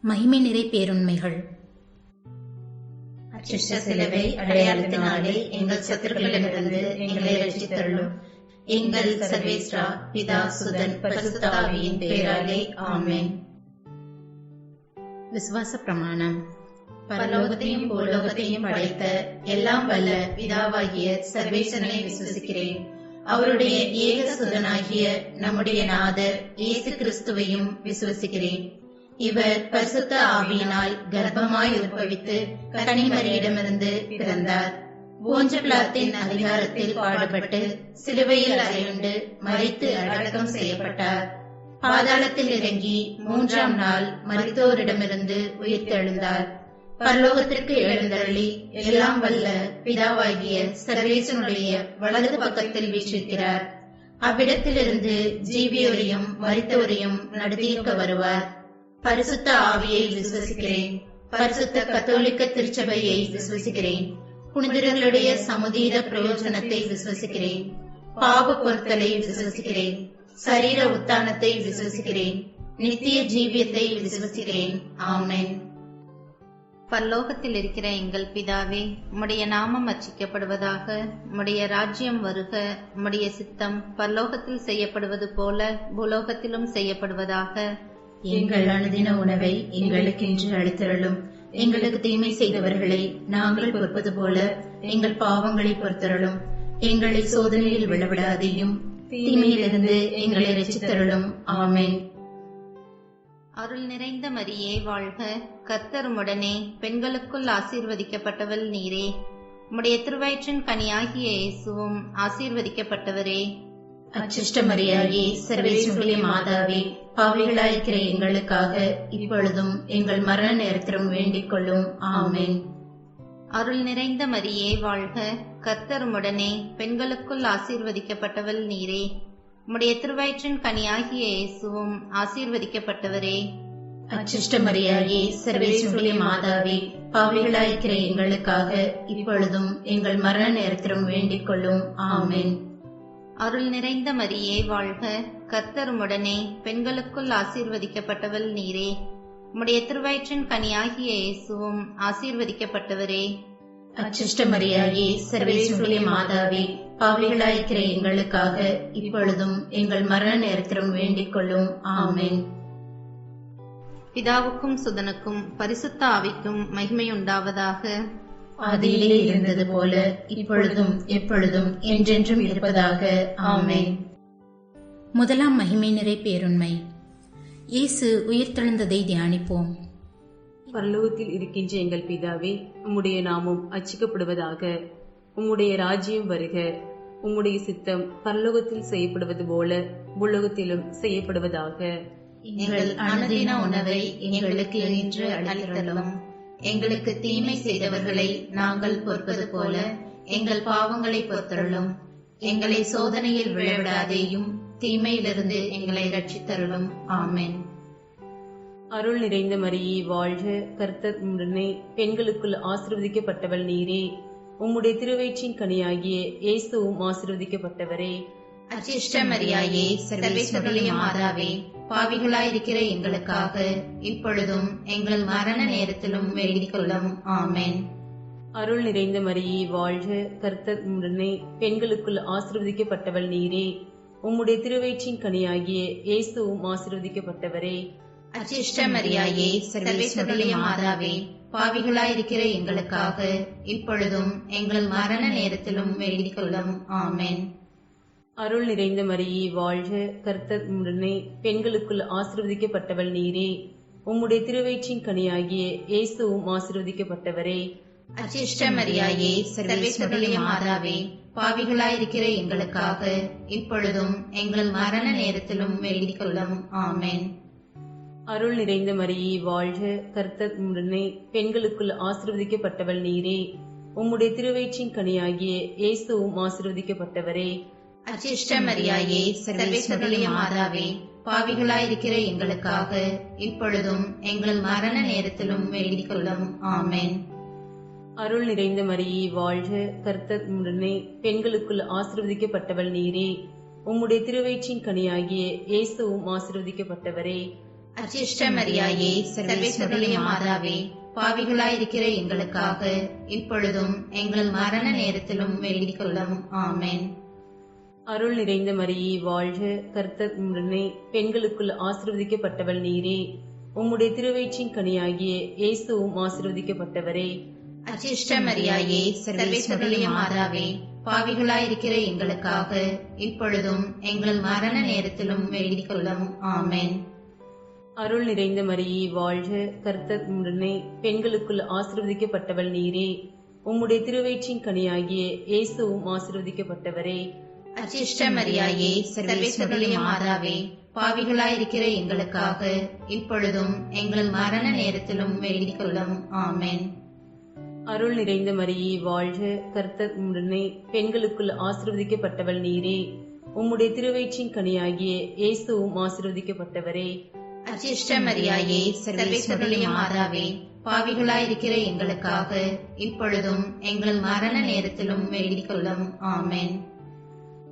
மகிமை நிறை பேருண்மைகள். அச்சிஷ்ட சிலுவை அடையாளத்தினாலே எங்கள் சத்துருக்களிடமிருந்து எங்களை ரட்சித்தருளும். எங்கள் சர்வேஸ்வரா பிதா சுதன் பரிசுத்த ஆவியின் பெயராலே ஆமென். விசுவாச பிரமாணம். பரலோகத்தையும் பூலோகத்தையும் படைத்த எல்லாம் வல்ல பிதாவாகிய சர்வேசனை விசுவசிக்கிறேன். அவருடைய ஏக சுதனாகிய நம்முடைய நாதர் இயேசு கிறிஸ்துவையும் விசுவசிக்கிறேன். இவர் பரிசுத்த ஆவியினால் கர்ப்பமாய் உற்பவித்து கன்னிமரியிடமிருந்து பிறந்தார். போஞ்ச பிலாத்தின் அதிகாரத்தில் பாடுபட்டு சிலுவையில் அறையுண்டு மரித்து அடக்கம் செய்யப்பட்டார். பாதாளத்தில் இறங்கி 3ஆம் நாள் மரித்தோரிடமிருந்து உயிர்த்தெழுந்தார். பரலோகத்திற்கு எழுந்தருளி எல்லாம் வல்ல பிதாவாகிய சர்வேசனுடைய வலது பக்கத்தில் வீற்றிருக்கிறார். அவ்விடத்திலிருந்து ஜீவியோரையும் மரித்தோரையும் நடத்தியிருக்க வருவார். பரிசுத்த ஆவியை விசுவசிக்கிறேன். பரிசுத்த கத்தோலிக்க திருச்சபையை விசுவசிக்கிறேன். புனிதர்களுடைய சமுதீர பிரயோஜனத்தை விசுவசிக்கிறேன். பாவ பொருத்தலை விசுவசிக்கிறேன். சரீர உத்தானத்தை விசுவசிக்கிறேன். நித்திய ஜீவியத்தை விசுவசிக்கிறேன். ஆமென். பரலோகத்தில் இருக்கிற எங்கள் பிதாவே, உம்முடைய நாமம் அர்ச்சிக்கப்படுவதாக. உம்முடைய ராஜ்யம் வருக. உம்முடைய சித்தம் பரலோகத்தில் செய்யப்படுவது போல பூலோகத்திலும் செய்யப்படுவதாக. எங்கள் அனுதின உணவை எங்களுக்கு இன்று அளித்தருளும். எங்களுக்கு தீமை செய்தவர்களை நாங்கள் பொறுப்பது போல எங்கள் பாவங்களை பொறுத்தருளும். எங்களை சோதனையில் விழவிடாதையும் தீமையிலிருந்து எங்களை ரட்சித்தருளும். ஆமென். அருள் நிறைந்த மரியே வாழ்க. கர்த்தர் உம்முடனே, பெண்களுக்குள் ஆசீர்வதிக்கப்பட்டவள் நீரே. உம்முடைய திருவயிற்றின் கனியாகிய இயேசுவும் ஆசீர்வதிக்கப்பட்டவரே. அச்சிஷ்ட மரியாயே, சர்வேஸ்வருடைய மாதாவே, பாவிகளாயிருக்கிற எங்களுக்காக இப்பொழுதும் எங்கள் மரண நேரத்திலும் வேண்டிக் கொள்ளும். ஆமென். அருள் நிறைந்த மரியே வாழ்க. கர்த்தர் உம்முடனே, பெண்களுக்குள் ஆசீர்வதிக்கப்பட்டவள் நீரே. உம்முடைய திருவயிற்றின் கனியாகிய இயேசுவும் ஆசீர்வதிக்கப்பட்டவரே. அச்சிஷ்ட மரியாயே, சர்வேஸ்வருடைய மாதாவே, பாவிகளாயிருக்கிற எங்களுக்காக இப்பொழுதும் எங்கள் மரண நேரத்திலும் வேண்டிக் கொள்ளும். ஆமென். அருள் நிறைந்த மரியே வாழ்க. கர்த்தர் உம்முடனே, பெண்களுக்குள் ஆசீர்வதிக்கப்பட்டவள் நீரே. உம்முடைய திருவயிற்றின் கனியாகிய இயேசுவும் ஆசீர்வதிக்கப்பட்டவரே. அச்சிஷ்ட மரியாயே, சர்வேஸ்வருடைய மாதாவே, பாவிகளாயிருக்கிற எங்களுக்காக இப்பொழுதும் எங்கள் மரண நேரத்திலும் வேண்டிக் கொள்ளும். ஆமென். பிதாவுக்கும் சுதனுக்கும் பரிசுத்த ஆவிக்கும் மகிமையுண்டாவதாக. ஆதியிலே இருந்தது போல இப்பொழுதும் எப்பொழுதும் என்றென்றும் இருப்பதாக. ஆமென். முதலாம் மகிமை நிறை பேருண்மை. இயேசு உயிர்த்தெழுந்ததை தியானிப்போம். பரலோகத்தில் இருக்கின்ற எங்கள் பிதாவே, உம்முடைய நாமம் அர்ச்சிக்கப்படுவதாக. உம்முடைய ராஜ்யம் வருக. உம்முடைய சித்தம் பரலோகத்தில் செய்யப்படுவது போல பூலோகத்திலும் செய்யப்படுவதாக. எங்கள் அனுதின உணவை எங்களுக்கு இன்று அளித்தருளும். எங்களுக்கு தீமை செய்தவர்களை நாங்கள் பொறுப்பது போல எங்கள் பாவங்களை பொறுத்தருளும். எங்களை சோதனையில் விழவிடாதேயும் தீமையிலிருந்து எங்களை ரட்சித்தருளும். ஆமென். அருள் நிறைந்த மரியே வாழ்க. கர்த்தர் உம்முடனே, பெண்களுக்குள் ஆசீர்வதிக்கப்பட்டவள் நீரே. உம்முடைய திருவயிற்றின் கனியாகிய இயேசுவும் ஆசீர்வதிக்கப்பட்டவரே. அச்சிஷ்ட மரியாயே, சர்வேஸ்வருடைய மாதாவே, பாவிகளாயிருக்கிற எங்களுக்காக இப்பொழுதும் எங்கள் மரண நேரத்திலும் வேண்டிக் கொள்ளும். ஆமென். அருள் நிறைந்த மரியே வாழ்க. கர்த்தர் உம்முடனே, பெண்களுக்குள் ஆசீர்வதிக்கப்பட்டவள் நீரே. உம்முடைய திருவயிற்றின் கனியாகிய இயேசுவும் ஆசீர்வதிக்கப்பட்டவரே. அச்சிஷ்ட மரியாயே, சர்வேஸ்வருடைய மாதாவே, பாவிகளாயிருக்கிற எங்களுக்காக இப்பொழுதும் எங்கள் மரண நேரத்திலும் வேண்டிக் கொள்ளும். ஆமென். அருள் நிறைந்த மரியே வாழ்க. கர்த்தர் உம்முடனே, பெண்களுக்குள் ஆசீர்வதிக்கப்பட்டவள் நீரே. உம்முடைய திருவயிற்றின் கனியாகிய இயேசுவும் ஆசீர்வதிக்கப்பட்டவரே. அச்சிஷ்ட மரியாயே, சர்வேஸ்வருடைய மாதாவே, பாவிகளாயிருக்கிற எங்களுக்காக இப்பொழுதும் எங்கள் மரண நேரத்திலும் வேண்டிக் கொள்ளும். ஆமென். அருள் நிறைந்த மரியே வாழ்க. கர்த்தர் உம்முடனே, பெண்களுக்குள் ஆசீர்வதிக்கப்பட்டவள் நீரே. உம்முடைய திருவயிற்றின் கனியாகிய இயேசுவும் ஆசீர்வதிக்கப்பட்டவரே. அச்சிஷ்ட மரியாயே, சர்வேஸ்வருடைய மாதாவே, பாவிகளாயிருக்கிற எங்களுக்காக இப்பொழுதும் எங்கள் மரண நேரத்திலும் வேண்டிக் கொள்ளும். ஆமென். அருள் நிறைந்த மரியே வாழ்க. கர்த்தர் உம்முடனே, பெண்களுக்குள் ஆசீர்வதிக்கப்பட்டவள் நீரே. உம்முடைய திருவயிற்றின் கனியாகிய இயேசுவும் ஆசீர்வதிக்கப்பட்டவரே. அச்சிஷ்ட மரியாயே, சர்வேஸ்வருடைய மாதாவே, பாவிகளாயிருக்கிற எங்களுக்காக இப்பொழுதும் எங்கள் மரண நேரத்திலும் வேண்டிக் கொள்ளும். ஆமென். அருள் நிறைந்த மரியே வாழ்க, கர்த்தர் உம்முடனே, பெண்களுக்குள் ஆசீர்வதிக்கப்பட்டவள் நீரே. உம்முடைய திருவயிற்றின் கனியாகிய இயேசுவும் ஆசீர்வதிக்கப்பட்டவரே. அச்சிஷ்ட மரியாயே, சர்வேஸ்வருடைய மாதாவே, பாவிகளாயிருக்கிற எங்களுக்காக இப்பொழுதும் எங்கள் மரண நேரத்திலும் வேண்டிக் கொள்ளும். ஆமென். அருள் நிறைந்த மரியே வாழ்க, கர்த்தர் உம்முடனே, பெண்களுக்குள் ஆசீர்வதிக்கப்பட்டவள் நீரே. உம்முடைய திருவயிற்றின் கனியாகிய இயேசுவும் ஆசீர்வதிக்கப்பட்டவரே. அச்சிஷ்ட மரியாயே, சர்வேஸ்வருடைய மாதாவே, பாவிகளாயிருக்கிற எங்களுக்காக இப்பொழுதும் எங்கள் மரண நேரத்திலும் வேண்டிக் கொள்ளும். ஆமென். அருள் நிறைந்த மரியே வாழ்க, கர்த்தர் உம்முடனே, பெண்களுக்குள் ஆசீர்வதிக்கப்பட்டவள் நீரே. உம்முடைய திருவயிற்றின் கனியாகிய இயேசுவும் ஆசீர்வதிக்கப்பட்டவரே. அச்சிஷ்ட மரியாயே, சர்வேஸ்வருடைய மாதாவே, பாவிகளாயிருக்கிற எங்களுக்காக இப்பொழுதும் எங்கள் மரண நேரத்திலும் வேண்டிக் கொள்ளும். ஆமென்.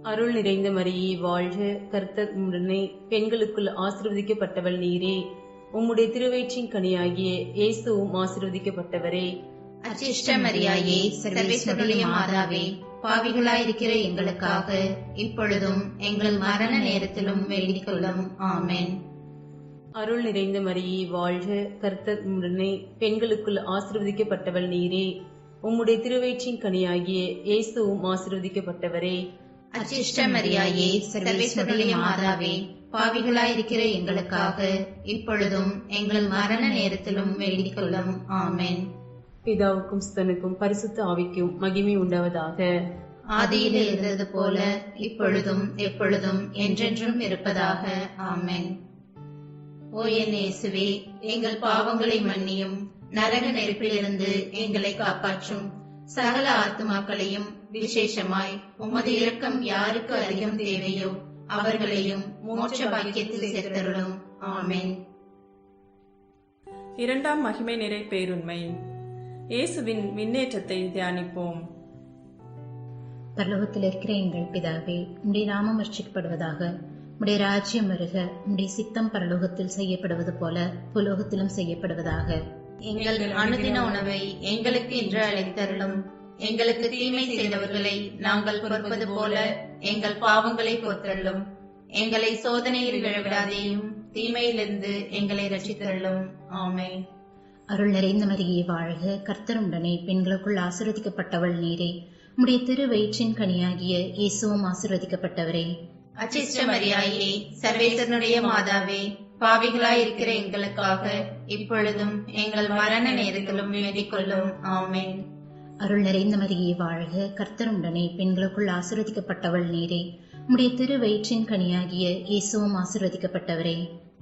அருள் நிறைந்த மரியே வாழ்க, கர்த்தர் உம்முடனே, பெண்களுக்குள் ஆசீர்வதிக்கப்பட்டவள் நீரே. உம்முடைய திருவயிற்றின் கனியாகிய இயேசுவும் ஆசீர்வதிக்கப்பட்டவரே. அச்சிஷ்ட மரியாயே, சர்வேஸ்வருடைய மாதாவே, பாவிகளாயிருக்கிற எங்களுக்காக இப்பொழுதும் எங்கள் மரண நேரத்திலும் வேண்டிக் கொள்ளும். ஆமென். அருள் நிறைந்த மரியே வாழ்க, கர்த்தர் உம்முடனே, பெண்களுக்குள் ஆசீர்வதிக்கப்பட்டவள் நீரே. உம்முடைய திருவயிற்றின் கனியாகிய இயேசுவும் ஆசீர்வதிக்கப்பட்டவரே. அச்சிஷ்ட மரியாயே, சர்வேஸ்வருடைய மாதாவே, பாவிகளாயிருக்கிற எங்களுக்காக இப்பொழுதும் எங்கள் மரண நேரத்திலும் வேண்டிக் கொள்ளும். ஆமென். பிதாவுக்கும் சுதனுக்கும் பரிசுத்த ஆவிக்கும் மகிமை உண்டாவதாக. ஆதியிலே இருந்தது போல இப்பொழுதும் எப்பொழுதும் என்றென்றும் இருப்பதாக. ஆமென். ஓ என் இயேசுவே, எங்கள் பாவங்களை மன்னியும், நரக நெருப்பிலிருந்து எங்களை காப்பாற்றும். சகல ஆத்துமாக்களையும் விசேஷமாய் உமது இரக்கம் யாருக்கு அதிகம் தேவையோ அவர்களையும் மோட்ச பாக்கியத்தில் சேர்த்தருளும். ஆமென். இரண்டாம் மகிமை நிறை பேருண்மை. இயேசுவின் விண்ணேற்றத்தை தியானிப்போம். பரலோகத்தில் இருக்கிற எங்கள் பிதாவே, உம்முடைய நாமம் அர்ச்சிக்கப்படுவதாக. உம்முடைய ராஜ்யம் வருக. உம்முடைய சித்தம் பரலோகத்தில் செய்யப்படுவது போல புலோகத்திலும் செய்யப்படுவதாக. எங்கள் அனுதின உணவை எங்களுக்கு இன்று அளித்தருளும். எங்களுக்கு தீமை செய்தவர்களை நாங்கள் பொறுப்பது போல எங்கள் பாவங்களை பொறுத்தருளும். எங்களை சோதனையில் விழவிடாதேயும், தீமையிலிருந்து எங்களை ரட்சித்தருளும். ஆமென். அருள் நிறைந்த மரியே வாழ்க, கர்த்தர் உடனே, பெண்களுக்குள் ஆசீர்வதிக்கப்பட்டவள் நீரே. உம்முடைய திரு வயிற்றின் கனியாகிய இயேசுவும் ஆசீர்வதிக்கப்பட்டவரே. அச்சிஷ்ட மரியாயே, சர்வேசனுடைய மாதாவே, பாவிகளாயிருக்கிற எங்களுக்காக இப்பொழுதும் எங்கள் மரண நேரத்திலும் வேண்டிக் கொள்ளும். ஆமென். அருள் நிறைந்த மரியே வாழ்க, கர்த்தர் உடனே, பெண்களுக்குள் ஆசீர்வதிக்கப்பட்டவள் நீரே. உம்முடைய திரு வயிற்றின் கனியாகிய இயேசுவும் ஆசீர்வதிக்கப்பட்டவரே.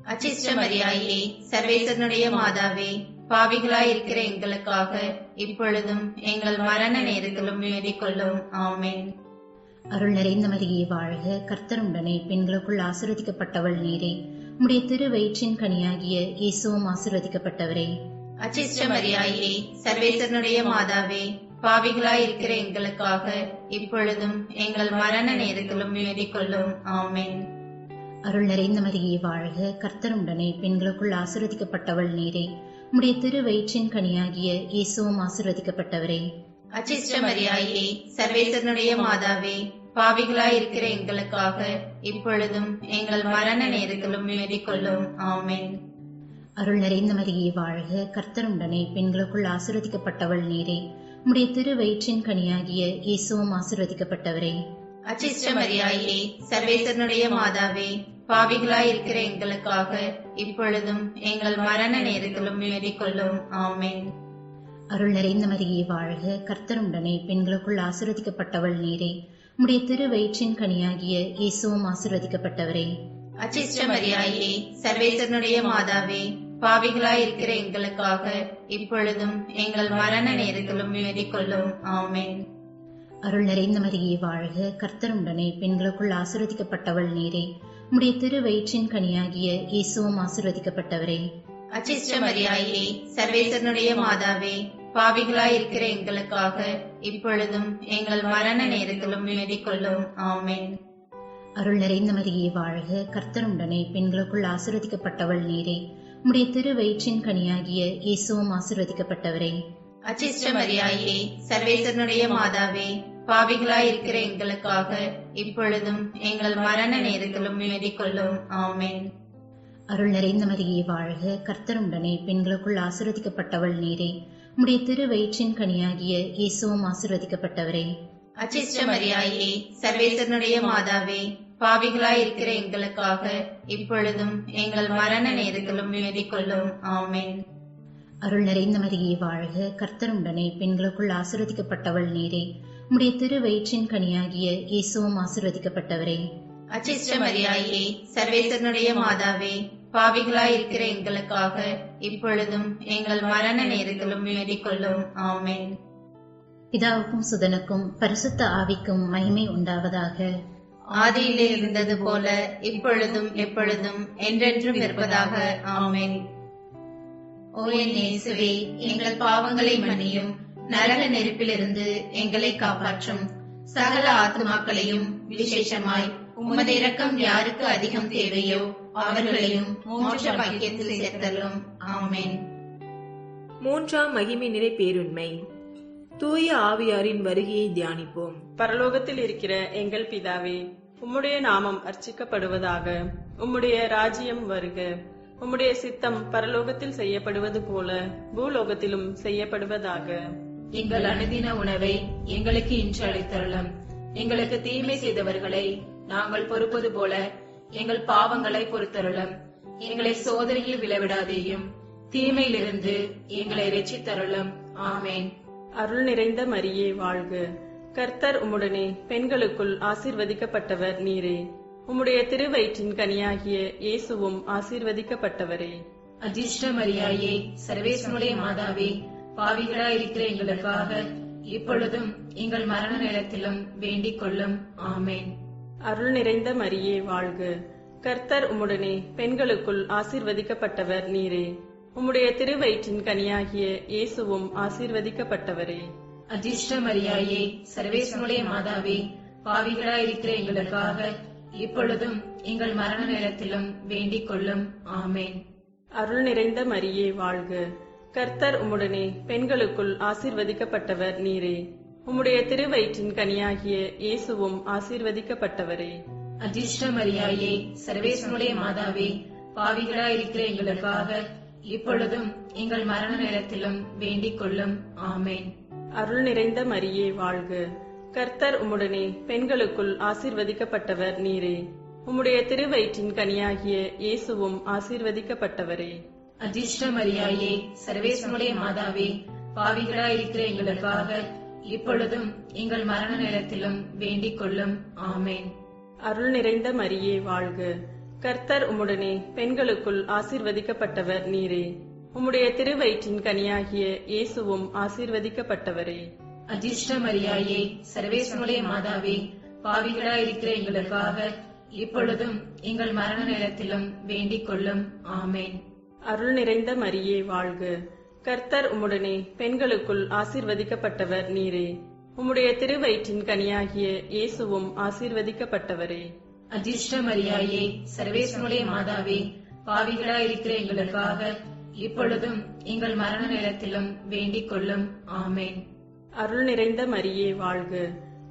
அச்சிஷ்ட மரியாயே, சர்வேசனுடைய மாதாவே, பாவிகளாயிருக்கிற எங்களுக்காக இப்பொழுதும் எங்கள் மரண நேரத்திலும் வேண்டிக் கொள்ளும். ஆமென். அருள் நிறைந்த மரியே வாழ்க, கர்த்தர் உடனே, பெண்களுக்குள் ஆசீர்வதிக்கப்பட்டவள் நீரே. உம்முடைய திரு வயிற்றின் கனியாகிய இயேசுவும் ஆசீர்வதிக்கப்பட்டவரே. அச்சிஷ்ட மரியாயே, சர்வேசனுடைய மாதாவே, பாவிகளாயிருக்கிற எங்களுக்காக இப்பொழுதும் எங்கள் மரண நேரத்திலும் வேண்டிக் கொள்ளும். ஆமென். அருள் நிறைந்த மரியே வாழ்க, கர்த்தர் உடனே, பெண்களுக்குள் ஆசீர்வதிக்கப்பட்டவள் நீரே. உம்முடைய திரு வயிற்றின் கனியாகிய இயேசுவும் ஆசீர்வதிக்கப்பட்டவரே. அச்சிஷ்ட மரியாயே, சர்வேசனுடைய மாதாவே, பாவிகளாயிருக்கிற எங்களுக்காக இப்பொழுதும் எங்கள் மரண நேரத்திலும் வேண்டிக் கொள்ளும். ஆமென். அருள் நிறைந்த மரியே வாழ்க, கர்த்தர் உடனே, பெண்களுக்குள் ஆசீர்வதிக்கப்பட்டவள் நீரே. உம்முடைய திரு வயிற்றின் கனியாகிய இயேசுவும் ஆசீர்வதிக்கப்பட்டவரே. அச்சிஷ்ட மரியாயே, சர்வேசனுடைய மாதாவே, பாவிகளாயிருக்கிற எங்களுக்காக இப்பொழுதும் எங்கள் மரண நேரத்திலும் வேண்டிக் கொள்ளும். ஆமென். அருள் நிறைந்த மரியே வாழ்க, கர்த்தர் உடனே, பெண்களுக்குள் ஆசீர்வதிக்கப்பட்டவள் நீரே. உம்முடைய திரு வயிற்றின் கனியாகிய இயேசுவும் ஆசீர்வதிக்கப்பட்டவரே. அச்சிஷ்ட மரியாயே, சர்வேசனுடைய மாதாவே, பாவிகளாயிருக்கிற எங்களுக்காக இப்பொழுதும் எங்கள் மரண நேரத்திலும் வேண்டிக் கொள்ளும். ஆமென். அருள் நிறைந்த மரியே வாழ்க, கர்த்தர் உடனே, பெண்களுக்குள் ஆசீர்வதிக்கப்பட்டவள் நீரே. உம்முடைய திரு வயிற்றின் கனியாகிய இயேசுவும் ஆசீர்வதிக்கப்பட்டவரே. அச்சிஷ்ட மரியாயே, சர்வேசனுடைய மாதாவே, பாவிகளாயிருக்கிற எங்களுக்காக இப்பொழுதும் எங்கள் மரண நேரத்திலும் வேண்டிக் கொள்ளும். ஆமென். அருள் நிறைந்த மரியே வாழ்க, கர்த்தர் உடனே பெண்களுக்குள் ஆசீர்வதிக்கப்பட்டவள் நீரே. உம்முடைய திருவயிற்றின் கனியாகிய இயேசுவும் ஆசீர்வதிக்கப்பட்டவரே. அச்சிஷ்ட மரியாயே, சர்வேசனுடைய மாதாவே, பாவிகளாயிருக்கிற எங்களுக்காக இப்பொழுதும் எங்கள் மரண நேரத்திலும் வேண்டிக் கொள்ளும். ஆமென். அருள் நிறைந்த மரியே வாழ்க, கர்த்தர் உடனே பெண்களுக்குள் ஆசீர்வதிக்கப்பட்டவள் நீரே. உம்முடைய திருவயிற்றின் கனியாகிய இயேசுவும் ஆசீர்வதிக்கப்பட்டவரே. அச்சிஷ்ட மரியாயே, சர்வேசனுடைய மாதாவே, பாவிகளாயிருக்கிற எங்களுக்காக இப்பொழுதும் எங்கள் மரண நேரத்திலும் வேண்டிக் கொள்ளும். ஆமென். அருள் நிறைந்த மரியே வாழ்க, கர்த்தர் உடனே பெண்களுக்குள் ஆசீர்வதிக்கப்பட்டவள் நீரே. உம்முடைய திருவயிற்றின் கனியாகிய இயேசுவும் ஆசீர்வதிக்கப்பட்டவரே. அச்சிஷ்ட மரியாயே, சர்வேசனுடைய மாதாவே, பாவிகளாயிருக்கிற எங்களுக்காக இப்பொழுதும் எங்கள் மரண நேரத்திலும் வேண்டிக் கொள்ளும். ஆமென். பிதாவுக்கும் சுதனுக்கும் பரிசுத்த ஆவிக்கும் மகிமை உண்டாவதாக. ஆதியிலே இருந்தது போல இப்பொழுதும் எப்பொழுதும் என்றென்றும் இருப்பதாக. ஆமென். ஓ என் இயேசுவே, எங்கள் பாவங்களை மன்னியும், நரக நெருப்பிலிருந்து எங்களை காப்பாற்றும். சகல ஆத்துமாக்களையும் விசேஷமாய் உமது இரக்கம் யாருக்கு அதிகம் தேவையோ அவர்களையும் மோட்ச பாக்கியத்தில் சேர்த்தலும். ஆமென். மூன்றாம் மகிமை நிறை பேருண்மை. தூய ஆவியாரின் வருகையை தியானிப்போம். பரலோகத்தில் இருக்கிற எங்கள் பிதாவே, உம்முடைய நாமம் அர்ச்சிக்கப்படுவதாக. உம்முடைய ராஜ்யம் வருக. உம்முடைய சித்தம் பரலோகத்தில் செய்யப்படுவது போல பூலோகத்திலும் செய்யப்படுவதாக. எங்கள் அனுதின உணவை எங்களுக்கு இன்று அளித்தருளும். எங்களுக்கு தீமை செய்தவர்களை நாங்கள் பொறுப்பது போல எங்கள் பாவங்களை பொறுத்தருளும். எங்களை சோதனையில் விளைவிடாதேயும், தீமையிலிருந்து எங்களை இரட்சித்தருளும். ஆமென். அருள் நிறைந்த மரியே வாழ்க, கர்த்தர் உம்முடனே பெண்களுக்குள் ஆசீர்வதிக்கப்பட்டவர் நீரே. உம்முடைய திருவயிற்றின் கனியாகிய இயேசுவும் ஆசீர்வதிக்கப்பட்டவரே. அதிர்ஷ்ட மரியாயே, சர்வேசனுடைய மாதாவே, பாவிகளாயிருக்கிற எங்களுக்காக இப்பொழுதும் எங்கள் மரண நேரத்திலும் வேண்டிக் கொள்ளும். ஆமென். அருள் நிறைந்த மரியே வாழ்க, கர்த்தர் உம்முடனே பெண்களுக்குள் ஆசீர்வதிக்கப்பட்டவர் நீரே. உம்முடைய திருவயிற்றின் கனியாகிய இயேசுவும் ஆசீர்வதிக்கப்பட்டவரே. அதிர்ஷ்ட மரியாயே, சர்வேசனுடைய மாதாவே, பாவிகளாயிருக்கிற எங்களுக்காக இப்பொழுதும் எங்கள் மரண நேரத்திலும் வேண்டிக் கொள்ளும். ஆமென். அருள் நிறைந்த மரியே வாழ்க, கர்த்தர் உம்முடனே பெண்களுக்குள் ஆசீர்வதிக்கப்பட்டவர் நீரே. உம்முடைய திருவயிற்றின் கனியாகிய இயேசுவும் ஆசீர்வதிக்கப்பட்டவரே. அதிர்ஷ்ட மரியாயே, சர்வேசனுடைய மாதாவே, பாவிகளாயிருக்கிற எங்களுக்காக இப்பொழுதும் எங்கள் மரண நேரத்திலும் வேண்டிக் கொள்ளும். ஆமென். அருள் நிறைந்த மரியே வாழ்க, கர்த்தர் உம்முடனே பெண்களுக்குள் ஆசீர்வதிக்கப்பட்டவர் நீரே. உம்முடைய திருவயிற்றின் கனியாகிய இயேசுவும் ஆசீர்வதிக்கப்பட்டவரே. அதிர்ஷ்ட மரியாயே, சர்வேசனுடைய மாதாவே, பாவிகளாயிருக்கிற எங்களுக்காக இப்பொழுதும் எங்கள் மரண நேரத்திலும் வேண்டிக் கொள்ளும். ஆமென். அருள் நிறைந்த மரியே வாழ்க, கர்த்தர் உம்முடனே பெண்களுக்குள் ஆசீர்வதிக்கப்பட்டவர் நீரே. உம்முடைய திருவயிற்றின் கனியாகிய இயேசுவும் ஆசீர்வதிக்கப்பட்டவரே. அதிர்ஷ்ட மரியாயே, சர்வேசனுடைய மாதாவே, பாவிகளாயிருக்கிற எங்களுக்காக இப்பொழுதும் எங்கள் மரண நேரத்திலும் வேண்டிக் கொள்ளும். ஆமென். அருள் நிறைந்த மரியே வாழ்க, கர்த்தர் உம்முடனே பெண்களுக்குள் ஆசீர்வதிக்கப்பட்டவர் நீரே. உம்முடைய திருவயிற்றின் கனியாகிய இயேசுவும் ஆசீர்வதிக்கப்பட்டவரே. அதிர்ஷ்ட மரியாயே, சர்வேசனுடைய மாதாவே, பாவிகளாயிருக்கிற எங்களுக்காக இப்பொழுதும் எங்கள் மரண நேரத்திலும் வேண்டிக் கொள்ளும். ஆமென். அருள் நிறைந்த மரியே வாழ்க,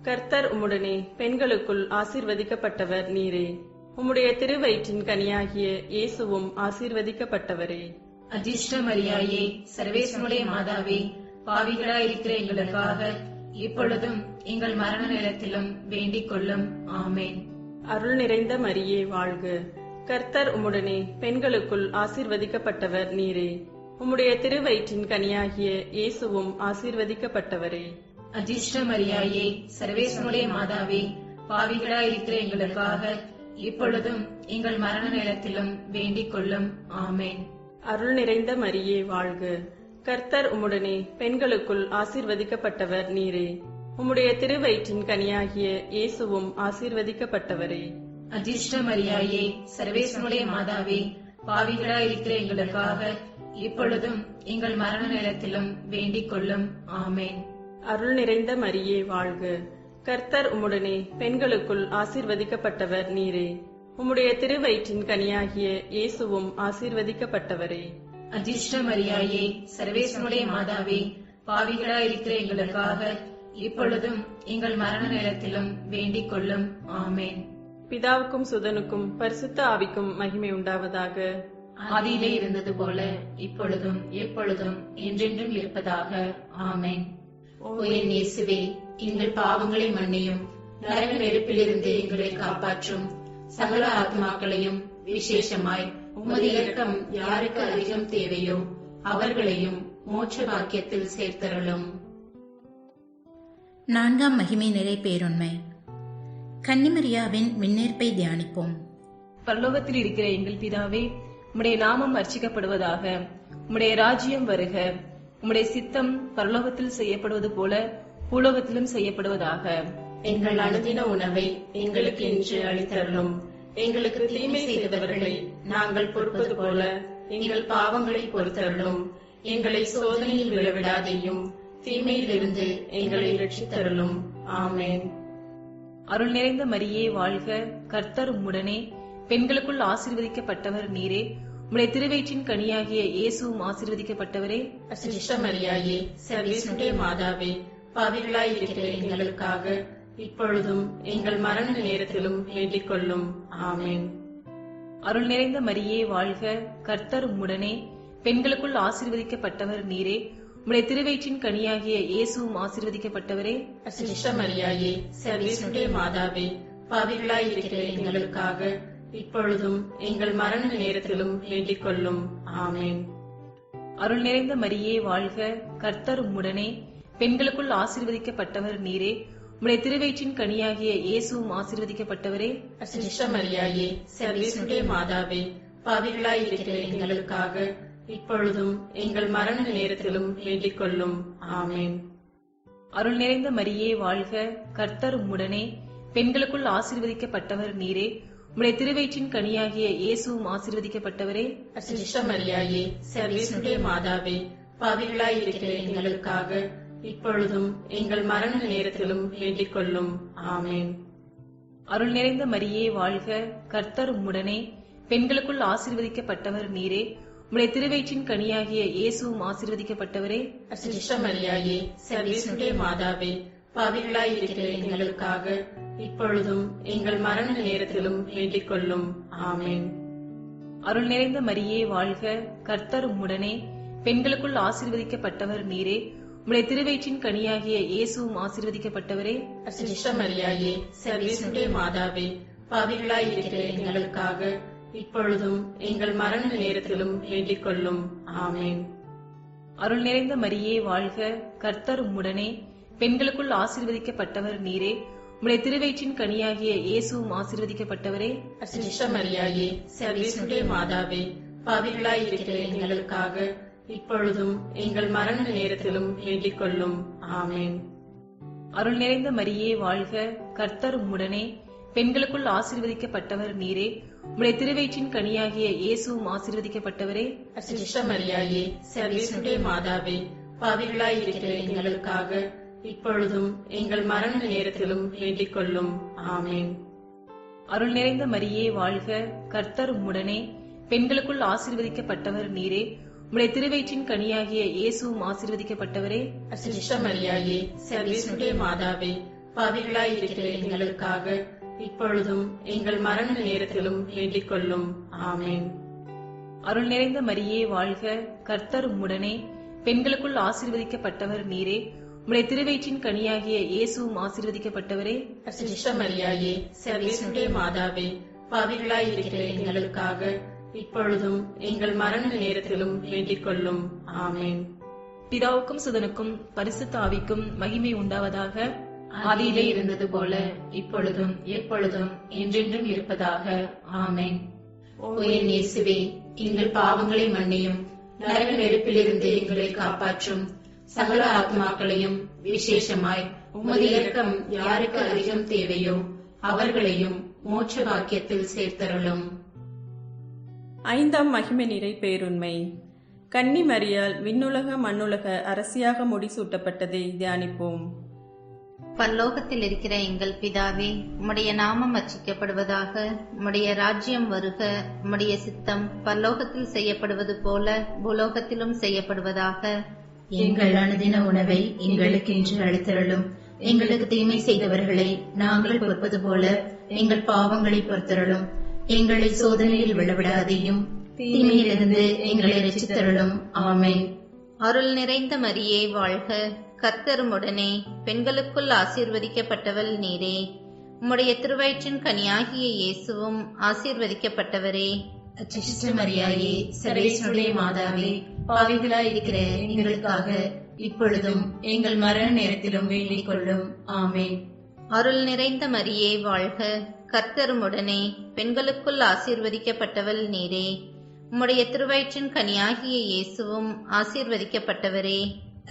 கர்த்தர் உம்முடனே பெண்களுக்குள் ஆசீர்வதிக்கப்பட்டவர் நீரே. உம்முடைய திருவயிற்றின் கனியாகிய இயேசுவும் ஆசீர்வதிக்கப்பட்டவரே. அதிர்ஷ்ட மரியாயே, சர்வேசனுடைய மாதாவே, பாவிகளாயிருக்கிற எங்களுக்காக இப்பொழுதும் எங்கள் மரண நேரத்திலும் வேண்டிக் கொள்ளும். ஆமென். அருள் நிறைந்த மரியே வாழ்க, கர்த்தர் உம்முடனே பெண்களுக்குள் ஆசீர்வதிக்கப்பட்டவர் நீரே. உம்முடைய திருவயிற்றின் கனியாகிய இயேசுவும் ஆசீர்வதிக்கப்பட்டவரே. அதிர்ஷ்ட மரியாயே, சர்வேசனுடைய மாதாவே, பாவிகளாயிருக்கிற எங்களுக்காக இப்பொழுதும் எங்கள் மரண நேரத்திலும் வேண்டிக் கொள்ளும். ஆமென். அருள் நிறைந்த மரியே வாழ்க, கர்த்தர் உம்முடனே பெண்களுக்குள் ஆசீர்வதிக்கப்பட்டவர் நீரே. உம்முடைய திருவயிற்றின் கனியாகிய இயேசுவும் ஆசீர்வதிக்கப்பட்டவரே. அதிர்ஷ்ட மரியாயே, சர்வேசனுடைய மாதாவே, பாவிகளாயிருக்கிற எங்களுக்காக இப்பொழுதும் எங்கள் மரண நேரத்திலும் வேண்டிக் கொள்ளும். ஆமென். அருள் நிறைந்த மரியே வாழ்க, கர்த்தர் உம்முடனே பெண்களுக்குள் ஆசீர்வதிக்கப்பட்டவர் நீரே. உம்முடைய திருவயிற்றின் கனியாகிய இயேசுவும் ஆசீர்வதிக்கப்பட்டவரே. அதிர்ஷ்ட மரியாயே, சர்வேசனுடைய மாதாவே, பாவிகளாயிருக்கிற எங்களுக்காக இப்பொழுதும் எங்கள் மரண நேரத்திலும் வேண்டிக் கொள்ளும். ஆமேன். பிதாவுக்கும் சுதனுக்கும் பரிசுத்த ஆவிக்கும் மகிமை உண்டாவதாக. ஆதியிலே இருந்தது போல இப்பொழுதும் எப்பொழுதும் என்றென்றும் இருப்பதாக. ஆமேன். ஓ என் இயேசுவே, எங்கள் பாவங்களை மன்னியும், நரக நெருப்பிலிருந்து எங்களை காப்பாற்றும். சகல ஆத்மாக்களையும் விசேஷமாய் உமது இரக்கம் யாருக்கு அதிகம் தேவையோ அவர்களையும் மோட்ச பாக்கியத்தில் சேர்த்தருளும். 4ஆம் மகிமை நிறை பேருண்மை. கன்னிமரியாவின் விண்ணேற்பை தியானிப்போம். பரலோகத்தில் இருக்கிற எங்கள் பிதாவே, உம்முடைய நாமம் அர்ச்சிக்கப்படுவதாக. உம்முடைய ராஜ்யம் வருக. உம்முடைய சித்தம் பரலோகத்தில் செய்யப்படுவது போல பூலோகத்திலும் செய்யப்படுவதாக. எங்கள் அனுதின உணவை எங்களுக்கு இன்று அளித்தருளும். எங்களுக்கு தீமை செய்தவர்களை நாங்கள் பொறுப்பது போல எங்கள் பாவங்களை பொறுத்தருளும். எங்களை சோதனையில் விழவிடாதையும் தீமையிலிருந்து எங்களை ரட்சித்தருளும். ஆமேன். அருள் நிறைந்த மரியே வாழ்க. கர்த்தர் உம்முடனே, பெண்களுக்குள் ஆசீர்வதிக்கப்பட்டவர் நீரே. உம்முடைய திருவயிற்றின் கனியாகிய இயேசுவும் ஆசீர்வதிக்கப்பட்டவரே. அசிஷ்ட மரியாயே, சர்வேசனுடைய மாதாவே, பாவிகளாய் இருக்கிற எங்களுக்காக இப்பொழுதும் எங்கள் மரண நேரத்திலும் வேண்டிக் கொள்ளும். ஆமேன். அருள் நிறைந்த மரியே வாழ்க. கர்த்தர் உம்முடனே, பெண்களுக்குள் ஆசீர்வதிக்கப்பட்டவர் நீரே. உம்முடைய திருவயிற்றின் கனியாகிய இயேசுவும் ஆசீர்வதிக்கப்பட்டவரே. அசிஷ்ட மரியாயே, சர்வேசனுடைய மாதாவே, பாவிகளாய் இருக்கிற எங்களுக்காக இப்பொழுதும் எங்கள் மரண நேரத்திலும் வேண்டிக் கொள்ளும். ஆமேன். அருள் நிறைந்த மரியே வாழ்க. கர்த்தர் உம்முடனே, பெண்களுக்குள் ஆசீர்வதிக்கப்பட்டவர் நீரே. உம்முடைய திருவயிற்றின் கனியாகிய இயேசுவும் ஆசீர்வதிக்கப்பட்டவரே. அசிஷ்ட மரியாயே, சர்வேசனுடைய மாதாவே, பாவிகளாய் இருக்கிற எங்களுக்காக இப்பொழுதும் எங்கள் மரண நேரத்திலும் வேண்டிக் கொள்ளும். ஆமேன். அருள் நிறைந்த மரியே வாழ்க. கர்த்தர் உம்முடனே, பெண்களுக்குள் ஆசீர்வதிக்கப்பட்டவர் நீரே. உம்முடைய திருவயிற்றின் கனியாகிய இயேசுவும் ஆசீர்வதிக்கப்பட்டவரே. அசிஷ்ட மரியாயே, சர்வேசனுடைய மாதாவே, பாவிகளாய் இருக்கிற எங்களுக்காக இப்பொழுதும் எங்கள் மரண நேரத்திலும் வேண்டிக் கொள்ளும். ஆமேன். அருள் நிறைந்த மரியே வாழ்க. கர்த்தர் உம்முடனே, பெண்களுக்குள் ஆசீர்வதிக்கப்பட்டவர் நீரே. உம்முடைய திருவயிற்றின் கனியாகிய இயேசுவும் ஆசீர்வதிக்கப்பட்டவரே. அசிஷ்ட மரியாயே, சர்வேசனுடைய மாதாவே, பாவிகளாய் இருக்கிற எங்களுக்காக இப்பொழுதும் எங்கள் மரண நேரத்திலும் வேண்டிக் கொள்ளும். ஆமேன். அருள் நிறைந்த மரியே வாழ்க. கர்த்தர் உம்முடனே, பெண்களுக்குள் ஆசீர்வதிக்கப்பட்டவர் நீரே. உம்முடைய திருவயிற்றின் கனியாகிய இயேசுவும் ஆசீர்வதிக்கப்பட்டவரே. அசிஷ்ட மரியாயே, சர்வேசனுடைய மாதாவே, பாவிகளாய் இருக்கிற எங்களுக்காக இப்பொழுதும் எங்கள் மரண நேரத்திலும் வேண்டிக் கொள்ளும். ஆமேன். அருள் நிறைந்த மரியே வாழ்க. கர்த்தர் உம்முடனே, பெண்களுக்குள் ஆசீர்வதிக்கப்பட்டவர் நீரே. உம்முடைய திருவயிற்றின் கனியாகிய இயேசுவும் ஆசீர்வதிக்கப்பட்டவரே. அசிஷ்ட மரியாயே, சர்வேசனுடைய மாதாவே, பாவிகளாய் இருக்கிற எங்களுக்காக இப்பொழுதும் எங்கள் மரண நேரத்திலும் வேண்டிக் கொள்ளும். ஆமேன். அருள் நிறைந்த மரியே வாழ்க. கர்த்தர் உம்முடனே, பெண்களுக்குள் ஆசீர்வதிக்கப்பட்டவர் நீரே. உம்முடைய திருவயிற்றின் கனியாகிய இயேசுவும் ஆசீர்வதிக்கப்பட்டவரே. அசிஷ்ட மரியாயே, சர்வேசனுடைய மாதாவே, பாவிகளாய் இருக்கிற எங்களுக்காக இப்பொழுதும் எங்கள் மரண நேரத்திலும் வேண்டிக் கொள்ளும். ஆமேன். அருள் நிறைந்த மரியே வாழ்க. கர்த்தர் உம்முடனே, பெண்களுக்குள் ஆசீர்வதிக்கப்பட்டவர் நீரே. உம்முடைய திருவயிற்றின் கனியாகிய இயேசுவும் ஆசீர்வதிக்கப்பட்டவரே. அசிஷ்ட மரியாயே, சர்வேசனுடைய மாதாவே, பாவிகளாய் இருக்கிற எங்களுக்காக இப்பொழுதும் எங்கள் மரண நேரத்திலும் வேண்டிக் கொள்ளும். ஆமேன். அருள் நிறைந்த மரியே வாழ்க. கர்த்தர் உம்முடனே, பெண்களுக்குள் ஆசீர்வதிக்கப்பட்டவர் நீரே. உம்முடைய திருவயிற்றின் கனியாகிய இயேசுவும் ஆசீர்வதிக்கப்பட்டவரே. அசிஷ்ட மரியாயே, சர்வேசனுடைய மாதாவே, பாவிகளாய் இருக்கிற எங்களுக்காக இப்பொழுதும் எங்கள் மரண நேரத்திலும் வேண்டிக் கொள்ளும். ஆமேன். பிதாவுக்கும் சுதனுக்கும் பரிசுத்த ஆவிக்கும் மகிமை உண்டாவதாக. ஆதியிலே இருந்தது போல இப்பொழுதும் எப்பொழுதும் என்றென்றும் இருப்பதாக. ஆமேன். ஓ என் இயேசுவே, எங்கள் பாவங்களை மன்னியும், நரக நெருப்பிலிருந்து எங்களை காப்பாற்றும். சகல ஆத்மாக்களையும் விசேஷமாய் உமது இரக்கம் யாருக்கு அதிகம் தேவையோ அவர்களையும் மோட்ச பாக்கியத்தில் சேர்த்தருளும். 5ஆம் மகிமை நிறை பேருண்மை. கன்னி மரியாள் விண்ணுலக மண்ணுலக அரசியாக முடிசூட்டப்பட்டதை தியானிப்போம். பரலோகத்தில் இருக்கிற எங்கள் பிதாவே, உம்முடைய நாமம் அர்ச்சிக்கப்படுவதாக. உம்முடைய ராஜ்யம் வருக. உம்முடைய சித்தம் பரலோகத்தில் செய்யப்படுவது போல பூலோகத்திலும் செய்யப்படுவதாக. எங்கள் அனுதின உணவை எங்களுக்கு இன்று அளித்தருளும். எங்களுக்கு தீமை செய்தவர்களை நாங்கள் பொறுப்பது போல எங்கள் பாவங்களை பொறுத்தருளும். எங்களை சோதனையில் விழவிடாதையும் தீமையிலிருந்து எங்களை ரட்சித்தருளும். ஆமென். அருள் நிறைந்த மரியே வாழ்க. கர்த்தர் உம்முடனே, பெண்களுக்குள் ஆசீர்வதிக்கப்பட்டவள் நீரே. உம்முடைய திருவயிற்றின் கனியாகிய இயேசுவும் ஆசீர்வதிக்கப்பட்டவரே. அச்சிஷ்ட மரியாயே, சர்வேஸ்வருடைய மாதாவே, பாவிகளாயிருக்கிற எங்களுக்காக இப்பொழுதும் எங்கள் மரண நேரத்திலும் வேண்டிக் கொள்ளும். ஆமென். அருள் நிறைந்த மரியே வாழ்க. கர்த்தர் உம்முடனே, பெண்களுக்குள் ஆசீர்வதிக்கப்பட்டவள் நீரே. உம்முடைய திருவயிற்றின் கனியாகிய இயேசுவும் ஆசீர்வதிக்கப்பட்டவரே.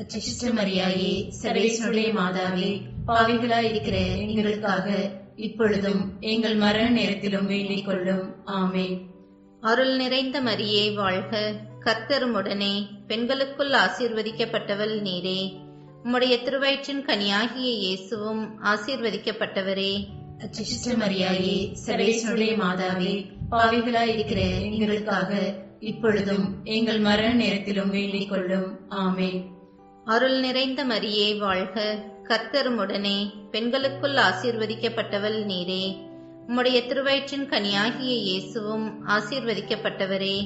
அச்சிஷ்ட மரியாயே, சர்வேஸ்வருடைய மாதாவே, பாவிகளாயிருக்கிற எங்களுக்காக இப்பொழுதும் எங்கள் மரண நேரத்திலும் வேண்டிக் கொள்ளும். ஆமென். அருள் நிறைந்த மரியே வாழ்க. கர்த்தர் உம்முடனே, பெண்களுக்குள் ஆசீர்வதிக்கப்பட்டவள் நீரே. உம்முடைய திருவயிற்றின் கனியாகிய இயேசுவும் ஆசீர்வதிக்கப்பட்டவரே. அச்சிஷ்ட மரியாயே, சர்வேஸ்வருடைய மாதாவே, பாவிகளாயிருக்கிற எங்களுக்காக இப்பொழுதும் எங்கள் மரண நேரத்திலும் வேண்டிக் கொள்ளும். ஆமென். அருள் நிறைந்த மரியே வாழ்க. கர்த்தர் உம்முடனே, பெண்களுக்குள் ஆசீர்வதிக்கப்பட்டவள் நீரே. உம்முடைய திருவயிற்றின் கனியாகிய இயேசுவும் ஆசீர்வதிக்கப்பட்டவரே.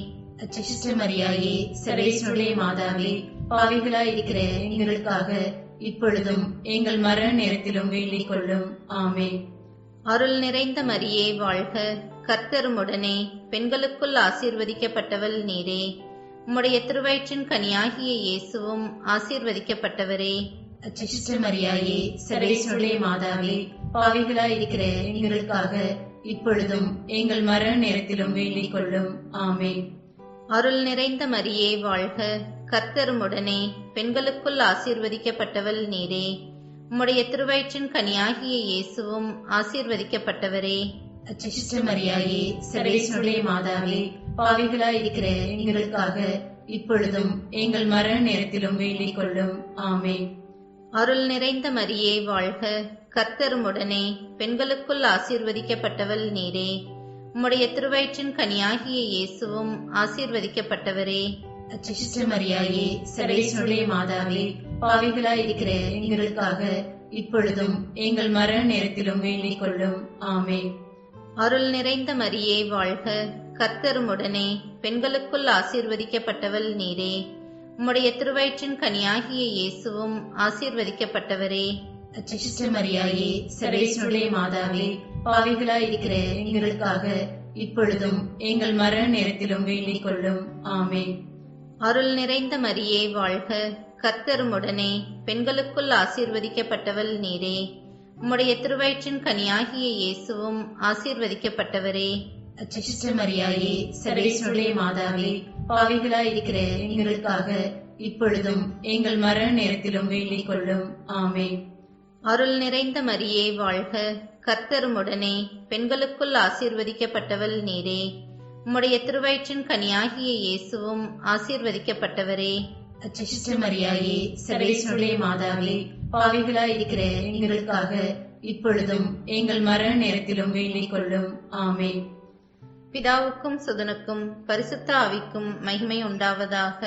அச்சிஷ்ட மரியாயே, சர்வேஸ்வருடைய மாதாவே, பாவிகளாயிருக்கிற எங்களுக்காக இப்பொழுதும் எங்கள் மரண நேரத்திலும் வேண்டிக் கொள்ளும். ஆமென். அருள் நிறைந்த மரியே வாழ்க. கர்த்தர் உம்முடனே, பெண்களுக்குள் ஆசீர்வதிக்கப்பட்டவள் நீரே. உம்முடைய திருவயிற்றின் கனியாகிய இயேசுவும் ஆசீர்வதிக்கப்பட்டவரே. அச்சிஷ்ட மரியாயே, சர்வேஸ்வருடைய மாதாவே, பாவிகளாயிருக்கிற எங்களுக்காக இப்பொழுதும் எங்கள் மரண நேரத்திலும் வேண்டிக் கொள்ளும். ஆமென். அருள் நிறைந்த மரியே வாழ்க. கர்த்தர் உம்முடனே, பெண்களுக்குள் ஆசீர்வதிக்கப்பட்டவள் நீரே. உம்முடைய திருவயிற்றின் கனியாகிய இயேசுவும் ஆசீர்வதிக்கப்பட்டவரே. அச்சிஷ்ட மரியாயே, சர்வேஸ்வருடைய மாதாவே, பாவிகளாயிருக்கிற எங்களுக்காக இப்பொழுதும் எங்கள் மரண நேரத்திலும் வேண்டிக் கொள்ளும். ஆமென். அருள் நிறைந்த மரியே வாழ்க. கர்த்தர் உம்முடனே, பெண்களுக்குள் ஆசீர்வதிக்கப்பட்டவள் நீரே. உம்முடைய திருவயிற்றின் கனியாகிய இயேசுவும் ஆசீர்வதிக்கப்பட்டவரே. அச்சிஷ்ட மரியாயே, சர்வேஸ்வருடைய மாதாவே, பாவிகளாயிருக்கிற எங்களுக்காக இப்பொழுதும் எங்கள் மரண நேரத்திலும் வேண்டிக் கொள்ளும். ஆமென். அருள் நிறைந்த மரியே வாழ்க. கர்த்தர் உம்முடனே, பெண்களுக்குள் ஆசீர்வதிக்கப்பட்டவள் நீரே. உம்முடைய திருவயிற்றின் கனியாகிய இயேசுவும் ஆசீர்வதிக்கப்பட்டவரே. அச்சிஷ்ட மரியாயே, சர்வேஸ்வருடைய மாதாவே, பாவிகளாயிருக்கிற எங்களுக்காக இப்பொழுதும் எங்கள் மரண நேரத்திலும் வேண்டிக் கொள்ளும். ஆமென். அருள் நிறைந்த மரியே வாழ்க. கர்த்தர் உம்முடனே, பெண்களுக்குள் ஆசீர்வதிக்கப்பட்டவள் நீரே. உம்முடைய திருவயிற்றின் கனியாகிய இயேசுவும் ஆசீர்வதிக்கப்பட்டவரே. அச்சிஷ்ட மரியாயே, சர்வேஸ்வருடைய மாதாவே, பாவிகளாயிருக்கிற எங்களுக்காக இப்பொழுதும் எங்கள் மரண நேரத்திலும் வேண்டிக் கொள்ளும். ஆமென். அருள் நிறைந்த மரியே வாழ்க. கர்த்தர் உம்முடனே, பெண்களுக்குள் ஆசீர்வதிக்கப்பட்டவள் நீரே. உம்முடைய திருவயிற்றின் கனியாகிய இயேசுவும் ஆசீர்வதிக்கப்பட்டவரே. அச்சிஷ்ட மரியாயே, சர்வேஸ்வருடைய மாதாவே, பாவிகளாயிருக்கிற எங்களுக்காக இப்பொழுதும் எங்கள் மரண நேரத்திலும் வேண்டிக் கொள்ளும். ஆமென். பிதாவுக்கும் சுதனுக்கும் பரிசுத்த ஆவிக்கும் மகிமை உண்டாவதாக.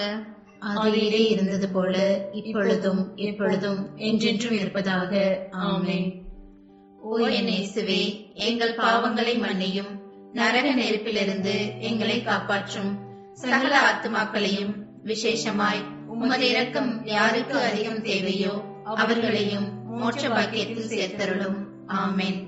ஆதியிலே இருந்தது போல இப்பொழுதும் எப்பொழுதும் என்றென்றும் இருப்பதாக. ஆமென். ஓ என் இயேசுவே, எங்கள் பாவங்களை மன்னியும். நரக நெருப்பிலிருந்து எங்களை காப்பாற்றும். சகல ஆத்துமாக்களையும், விசேஷமாய் உமது இரக்கம் யாருக்கு அதிகம் தேவையோ அவர்களையும் மோட்ச பாக்கியத்தில் சேர்த்தருளும். ஆமென்.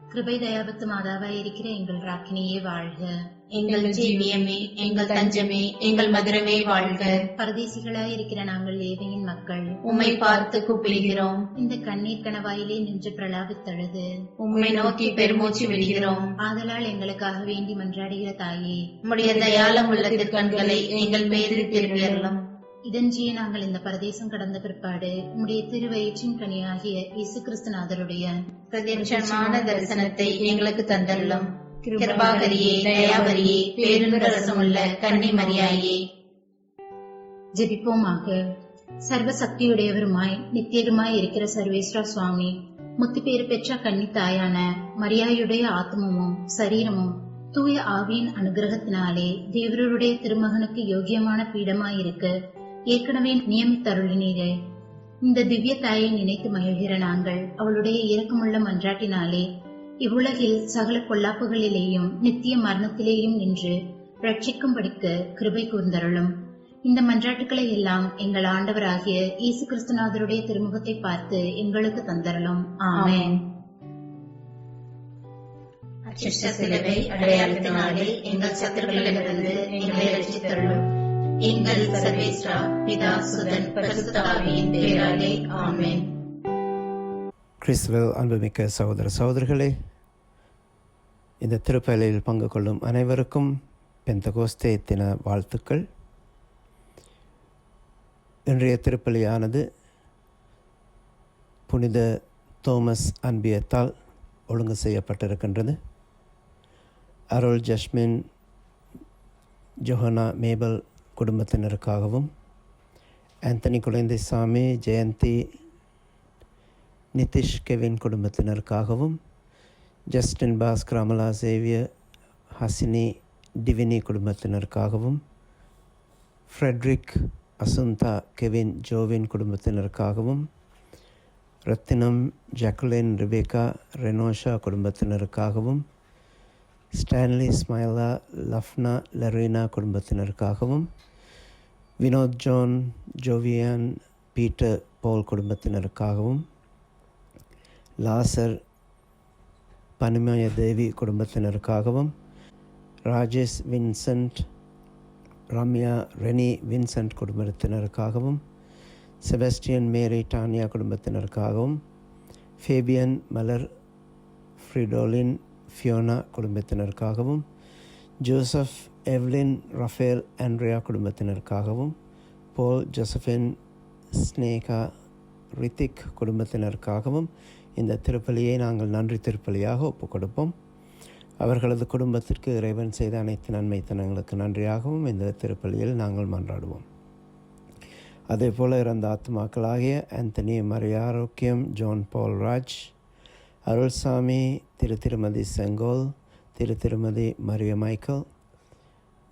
கிருபை தயாபத்து மாதாவாய் இருக்கிற எங்கள் ராக்கினியே வாழ்க. எங்கள் ஜீவியமே, எங்கள் தஞ்சமே, எங்கள் மதுரமே வாழ்க. பரதேசிகளாய் இருக்கிற நாங்கள் ஏவையின் மக்கள் உம்மை பார்த்து கூப்பிடுகிறோம். இந்த கண்ணீர் கணவாயிலே நின்று பிரலாபித்தழுது உம்மை நோக்கி பெருமூச்சு விடுகிறோம். ஆதலால் எங்களுக்காக வேண்டி மன்றாடுகிற தாயே, உம்முடைய தயாளம் உள்ளத்திற்கு கண்களை எங்கள் மீது திருப்பியருளும். இதன்றியே நாங்கள் இந்த பரதேசம் கடந்த பிற்பாடு உம்முடைய திருவயிற்றின் கனியாகிய இயேசு கிறிஸ்துநாதருடைய பிரத்யட்சமான தரிசனத்தை எங்களுக்கு தந்தருளும். கிருபாகரியே, தயாவரியே, பேருந்தரசமுள்ள கன்னி மரியாயே. ஜெபிப்போமாக. சர்வ சக்தியுடையவருமாய் நித்தியருமாய் இருக்கிற சர்வேஸ்வர சுவாமி, முத்துப்பேறு பெற்ற கன்னி தாயான மரியாயுடைய ஆத்மமும் சரீரமும் தூய ஆவியின் அனுகிரகத்தினாலே தேவருடைய திருமகனுக்கு யோகியமான பீடமாயிருக்க ஏற்கனவே நியமித்தருளினீரே. இந்த திவ்ய தாயை நினைத்து மகிழ்கிற நாங்கள் அவளுடைய இரக்கமுள்ள மன்றாட்டினாலே இவ்வுலகில் சகல பொல்லாப்புகளிலேயும் நித்திய மரணத்திலேயும் நின்று ரட்சிக்கும்படிக்கு கிருபை கூர்ந்தருளும். இந்த மன்றாட்டுக்களை எல்லாம் எங்கள் ஆண்டவராகிய இயேசு கிறிஸ்துநாதருடைய திருமுகத்தை பார்த்து எங்களுக்கு தந்தருளும். ஆமென். அச்சிஷ்ட சிலுவை அடையாளத்தினாலே எங்கள் சத்துருக்களிலிருந்து எங்களை ரட்சித்தருளும். எங்கள் சர்வேஸ்வரா, பிதா, சுதன், பரிசுத்த ஆவியின் பெயராலே ஆமென். கிறிஸ்துவில் அன்புமிக்க சகோதர சகோதரிகளே, இந்த திருப்பலியில் பங்கு கொள்ளும் அனைவருக்கும் பெந்தகோஸ்தே தின வாழ்த்துக்கள். இன்றைய திருப்பலியானது புனித தோமஸ் அன்பியத்தால் ஒழுங்கு செய்யப்பட்டிருக்கின்றது. அருள் ஜஸ்மின் ஜொஹனா மேபல் குடும்பத்தினருக்காகவும், ஆந்தனி குழந்தைசாமி, ஜெயந்தி, நிதிஷ் கெவின் குடும்பத்தினருக்காகவும், ஜஸ்டின் பாஸ்கர், அமலா சேவியர், ஹசினி டிவினி குடும்பத்தினருக்காகவும், ஃப்ரெட்ரிக், அசுந்தா, கெவின், ஜோவின் குடும்பத்தினருக்காகவும், ரத்தினம், ஜாக்குலின், ரிபேக்கா, ரெனோஷா குடும்பத்தினருக்காகவும், ஸ்டான்லி, ஸ்மைலா, லஃப்னா, லரீனா குடும்பத்தினருக்காகவும், Vinod, John, Jovian, Peter, Paul குடும்பத்தினருக்காகவும், லாசர், பனிமய தேவி குடும்பத்தினருக்காகவும், Rajesh, Vincent, Ramya, Renee, Vincent குடும்பத்தினருக்காகவும், செபஸ்டியன், மேரி, டானியா குடும்பத்தினருக்காகவும், ஃபேபியன், மலர், ஃப்ரிடோலின், ஃபியோனா குடும்பத்தினருக்காகவும், ஜோசப், எவ்லின், ரஃபேல், ஆண்ட்ரியா குடும்பத்தினருக்காகவும், போல், ஜோசபின், ஸ்னேகா, ரித்திக் குடும்பத்தினருக்காகவும் இந்த திருப்பலியை நாங்கள் நன்றி திருப்பலியாக ஒப்புக் கொடுப்போம். அவர்களது குடும்பத்திற்கு இறைவன் செய்த அனைத்து நன்மைத்தனங்களுக்கு நன்றியாகவும் இந்த திருப்பலியில் நாங்கள் மன்றாடுவோம். அதே போல் இறந்த ஆத்மாக்களாகிய Anthony, Mariyarokkiyam, John Paul Raj, Arulsamy, Thirumathi Sengol, Thirumathi Mariya Michael,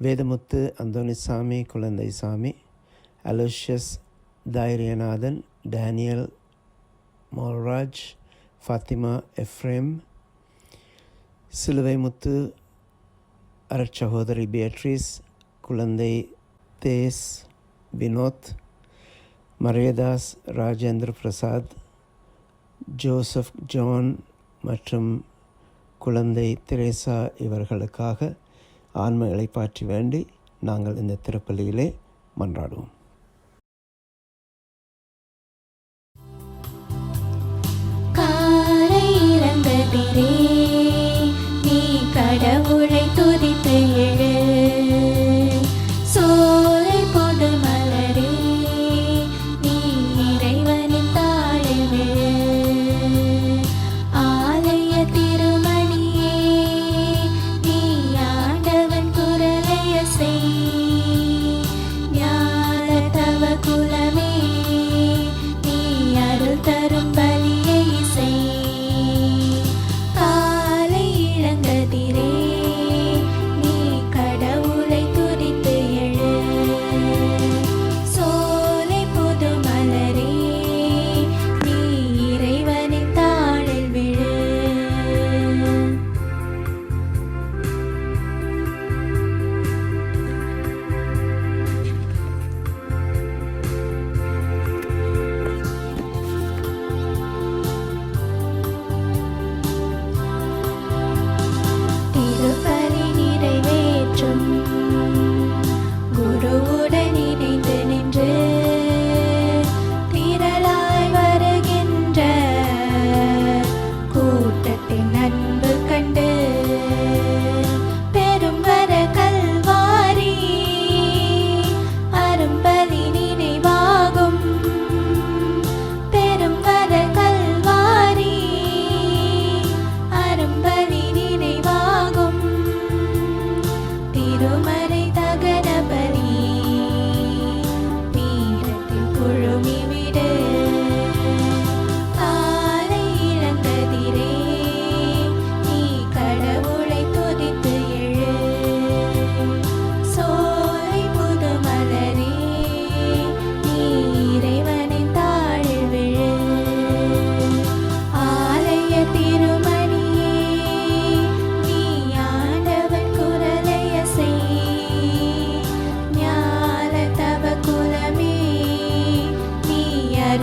Vedamuthu, Anthonysamy, Kuzhandaisamy, Aloysius, Thairiyanathan, Daniel, Molraj, Fathima, Ephrem, Siluvaimuthu, அருட்சகோதரி பியட்ரிஸ், குழந்தை தேஸ், வினோத், மரியதாஸ், ராஜேந்திர பிரசாத், ஜோசப், ஜான் மற்றும் குழந்தை தெரேசா இவர்களுக்காக ஆன்ம இளைப்பாற்றி வேண்டி நாங்கள் இந்த திருப்பலியிலே மன்றாடுவோம். நீ கடவுளை துதித்து எழு, சோலை போடு மலரே, நீ இறைவனின் தாழில் விழு. ஆலய திருமணியே, நீ ஆண்டவன் குரலைய செய். ஞான தவ குலமே, நீ அருள் தரும் பலியை செய்.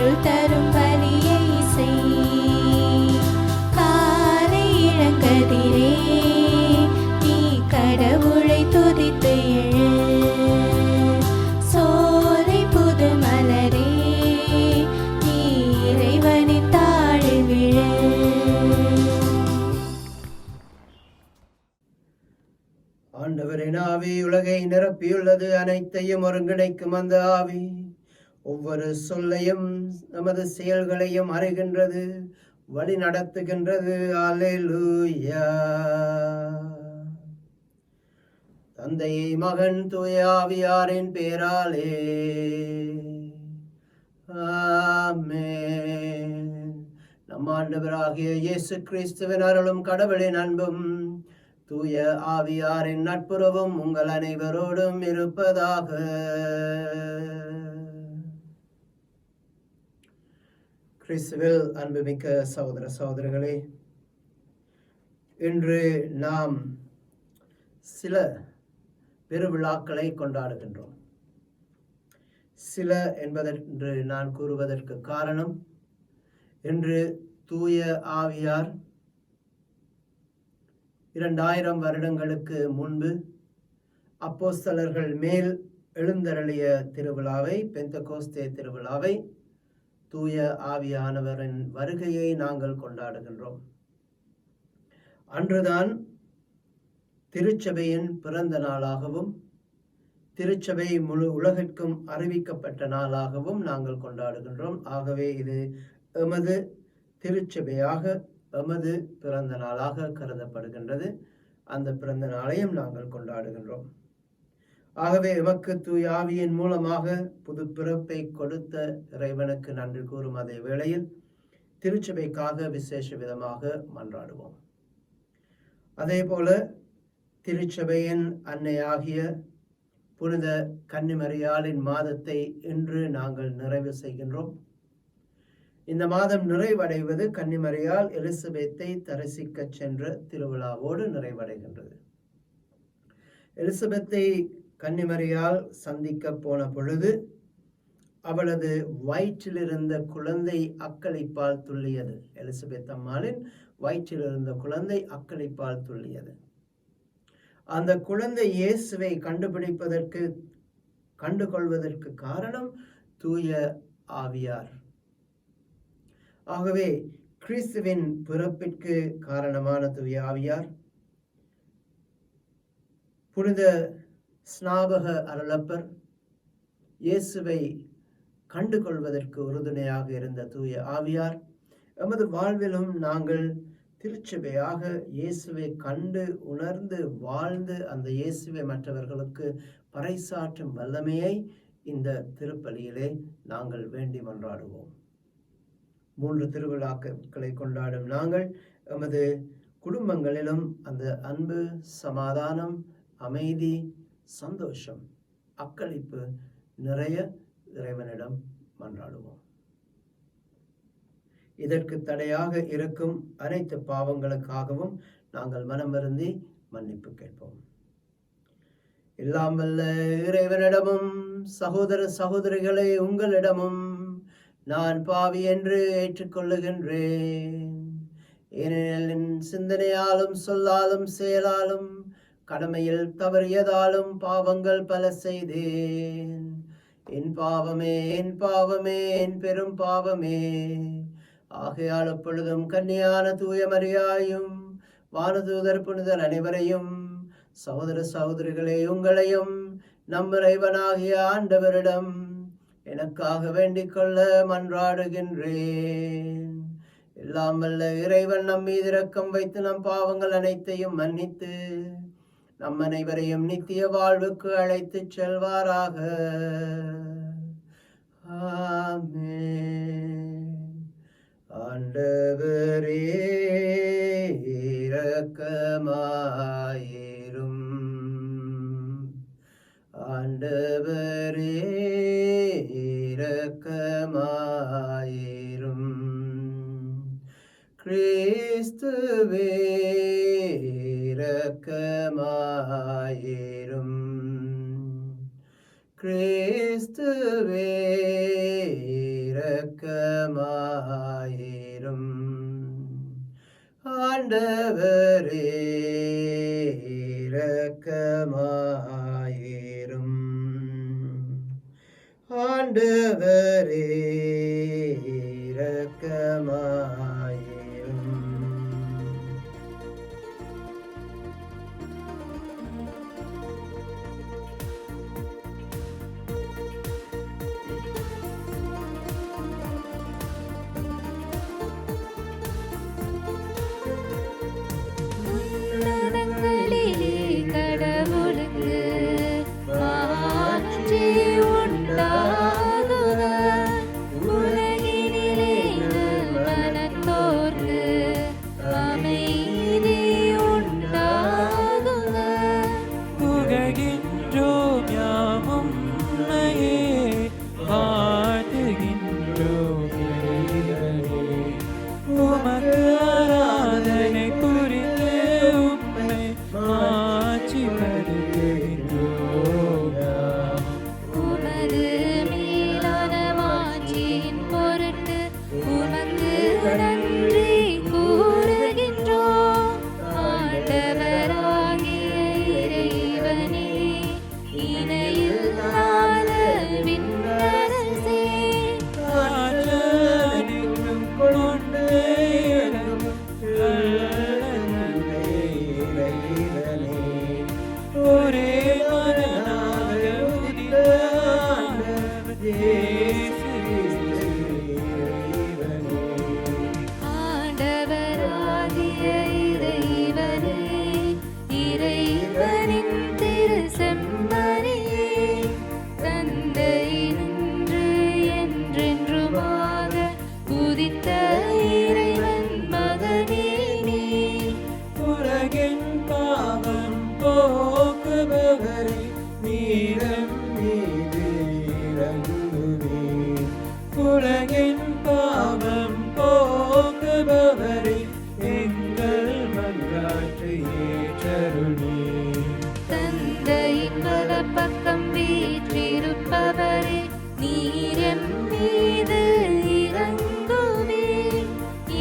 அருள் தரும் பலியை செய். காலை இளங்கதிரே நீ கடவுளை துதித்து எழு. சோலை புது மலரே நீ இறைவனின் தாழில் விழு. ஆண்டவரின் ஆவி உலகை நிரப்பியுள்ளது, அனைத்தையும் ஒருங்கிணைக்கும் அந்த ஆவி ஒவ்வொரு சொல்லையும் நமது செயல்களையும் அறிகின்றது, வழி நடத்துகின்றது. அல்லேலூயா. தந்தையை மகன் தூய ஆவியாரின் பேராலே ஆமென். நம் ஆண்டவராகிய இயேசு கிறிஸ்துவின் அருளும் கடவுளின் அன்பும் தூய ஆவியாரின் நட்புறவும் உங்கள் அனைவரோடும் இருப்பதாக. கிறிஸ்துவில் அன்புமிக்க சகோதர சகோதரிகளே, இன்று நாம் சில பெருவிழாக்களை கொண்டாடுகின்றோம். சில என்பதென்று நான் கூறுவதற்கு காரணம், இன்று தூய ஆவியார் 2000 வருடங்களுக்கு முன்பு அப்போஸ்தலர்கள் மேல் எழுந்தருளிய திருவிழாவை, பெந்தகோஸ்தே திருவிழாவை, தூய ஆவியானவரின் வருகையை நாங்கள் கொண்டாடுகின்றோம். அன்றுதான் திருச்சபையின் பிறந்த நாளாகவும் திருச்சபை முழு உலகிற்கும் அறிவிக்கப்பட்ட நாளாகவும் நாங்கள் கொண்டாடுகின்றோம். ஆகவே இது எமது திருச்சபையாக, எமது பிறந்த நாளாக கருதப்படுகின்றது. அந்த பிறந்த நாளையும் நாங்கள் கொண்டாடுகின்றோம். ஆகவே எமக்கு தூய ஆவியின் மூலமாக புது பிறப்பை கொடுத்த இறைவனுக்கு நன்றி கூறும் அதே வேளையில் திருச்சபைக்காக விசேஷ விதமாக மன்றாடுவோம். அதே போல திருச்சபையின் அன்னையாகிய புனித கன்னிமரியாளின் மாதத்தை இன்று நாங்கள் நிறைவு செய்கின்றோம். இந்த மாதம் நிறைவடைவது கன்னிமரியால் எலிசபெத்தை தரிசிக்க சென்ற திருவிழாவோடு நிறைவடைகின்றது. எலிசபெத்தை கன்னிமரியால் சந்திக்க போன பொழுது அவளது வயிற்றில் இருந்த குழந்தை அக்களிப்பால் துள்ளியது. எலிசபெத் அம்மாளின் வயிற்றில் இருந்த குழந்தை அக்களிப்பால் துள்ளியது. அந்த குழந்தை இயேசுவை கண்டுகொள்வதற்கு காரணம் தூய ஆவியார். ஆகவே கிறிஸ்துவின் பிறப்பிற்கு காரணமான தூய ஆவியார், புனித ஸ்நாபக அருளப்பர், இயேசுவை கண்டுகொள்வதற்கு உறுதுணையாக இருந்த தூய ஆவியார், எமது வாழ்விலும் நாங்கள் திருச்சபையாக இயேசுவை கண்டு உணர்ந்து வாழ்ந்து அந்த இயேசுவை மற்றவர்களுக்கு பறைசாற்றும் வல்லமையை இந்த திருப்பலியிலே நாங்கள் வேண்டி மன்றாடுவோம். 3 திருவிழாக்களை கொண்டாடும் நாங்கள் எமது குடும்பங்களிலும் அந்த அன்பு, சமாதானம், அமைதி, சந்தோஷம், அக்களிப்பு நிறைய இறைவனிடம் மன்றாடுவோம். இதற்கு தடையாக இருக்கும் அனைத்து பாவங்களுக்காகவும் நாங்கள் மனம் வருந்தி மன்னிப்பு கேட்போம். எல்லாம் வல்ல இறைவனிடமும் சகோதர சகோதரிகளே உங்களிடமும் நான் பாவி என்று ஏற்றுக்கொள்ளுகின்றேன். ஏனெனில் என் சிந்தனையாலும் சொல்லாலும் செயலாலும் கடமையில் தவறியதாலும் பாவங்கள் பல செய்தேன். என் பாவமே, என் பாவமே, என் பெரும் பாவமே. ஆகையால் எப்பொழுதும் கன்னியான தூய மரியாயும் வானதூதர் புனிதர் அனைவரையும், சகோதர சகோதரிகளே உங்களையும் நம் இறைவனாகிய ஆண்டவரிடம் எனக்காக வேண்டிக் கொள்ள மன்றாடுகின்றேன். எல்லாம் வல்ல இறைவன் நம் மீது இரக்கம் வைத்து நம் பாவங்கள் அனைத்தையும் மன்னித்து நம் அனைவரையும் நித்திய வாழ்வுக்கு அழைத்துச் செல்வாராக. ஆமென். ஆண்டவரே இரக்கமாயிரும். ஆண்டவரே இரக்கமாயிரும். கிறிஸ்துவே இரக்கமாயிரும். கிறிஸ்துவே இரக்கமாயிரும். இரக்கமாயிரும். ஆண்டவரே இரக்கமாயிரும். ஆண்டவரே இரக்கமாயிரும். உன்னதங்களிலே கடவுளுக்கு மாட்சி உண்டாகுக. உலகினிலே நல்மனத்தோர்க்கு அமைதி உண்டாகுக. புகழ்கின்றோம் யாம் உம்மையே, வாழ்த்துகின்றோம் இறைவனே. உமக்கு ஆராதனை புரிந்து உம்மை மாட்சிப்படுத்துகின்றோம் யாம். உமது மேலான மாட்சியின் பொருட்டு உமக்கு நன்றி கூறுகின்றோம். ஆண்டவராகிய இறைவனே, இணையில்லாத விண்ணரசே, ஆற்றலிலும் கொண்டு இறங்கும் இறைவனே, ஒரே மகனாக உதித்த ஆண்டவர் இயேசு இறைவனே. ஆண்டவராகிய இறைவனே, இறைவனின் திருச்செம்மறியே, தந்தை நின்று என்றென்றுமாக உதித்த இறைவன் மகனே நீ. உலகின் பாவம் போக்குபவரே, நீரம் மீது இறங்குவே. உலகின் பாவம் போக்குபவரே, எங்கள் மன்றாட்டை ஏற்றருளே. தந்தையின் வலப்பக்கம் வீற்றிருப்பவரே, நீர் எம் மீது இறங்குவே.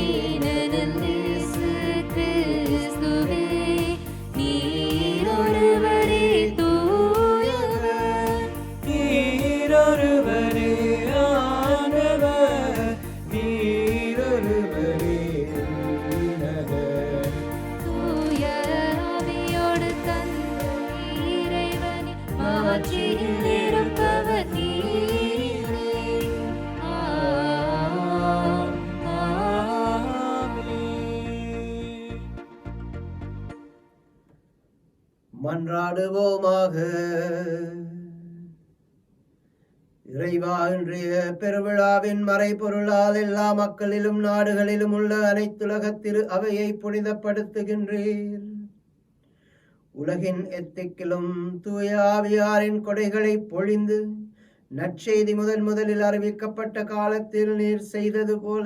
ஏனெனில் இயேசு கிறிஸ்துவே, நீர் ஒருவரே தூயவர். நீரொருவரே ஆண்டவர், நீரொருவரே உன்னதர். தூய ஆவியோடு தந்தை இறைவனை மாட்சியில் இருப்பவர் நீரே. ஆமென். மன்றாடுவோமாக. இறைவா, இன்றைய பெருவிழாவின் மறைபொருளால் எல்லா மக்களிலும் நாடுகளிலும் உள்ள அனைத்துலக திரு அவையை புனிதப்படுத்துகின்றீர். உலகின் எத்திக்கிலும் தூய ஆவியாரின் கொடைகளை பொழிந்து நற்செய்தி முதலில் அறிவிக்கப்பட்ட காலத்தில் நீர் செய்தது போல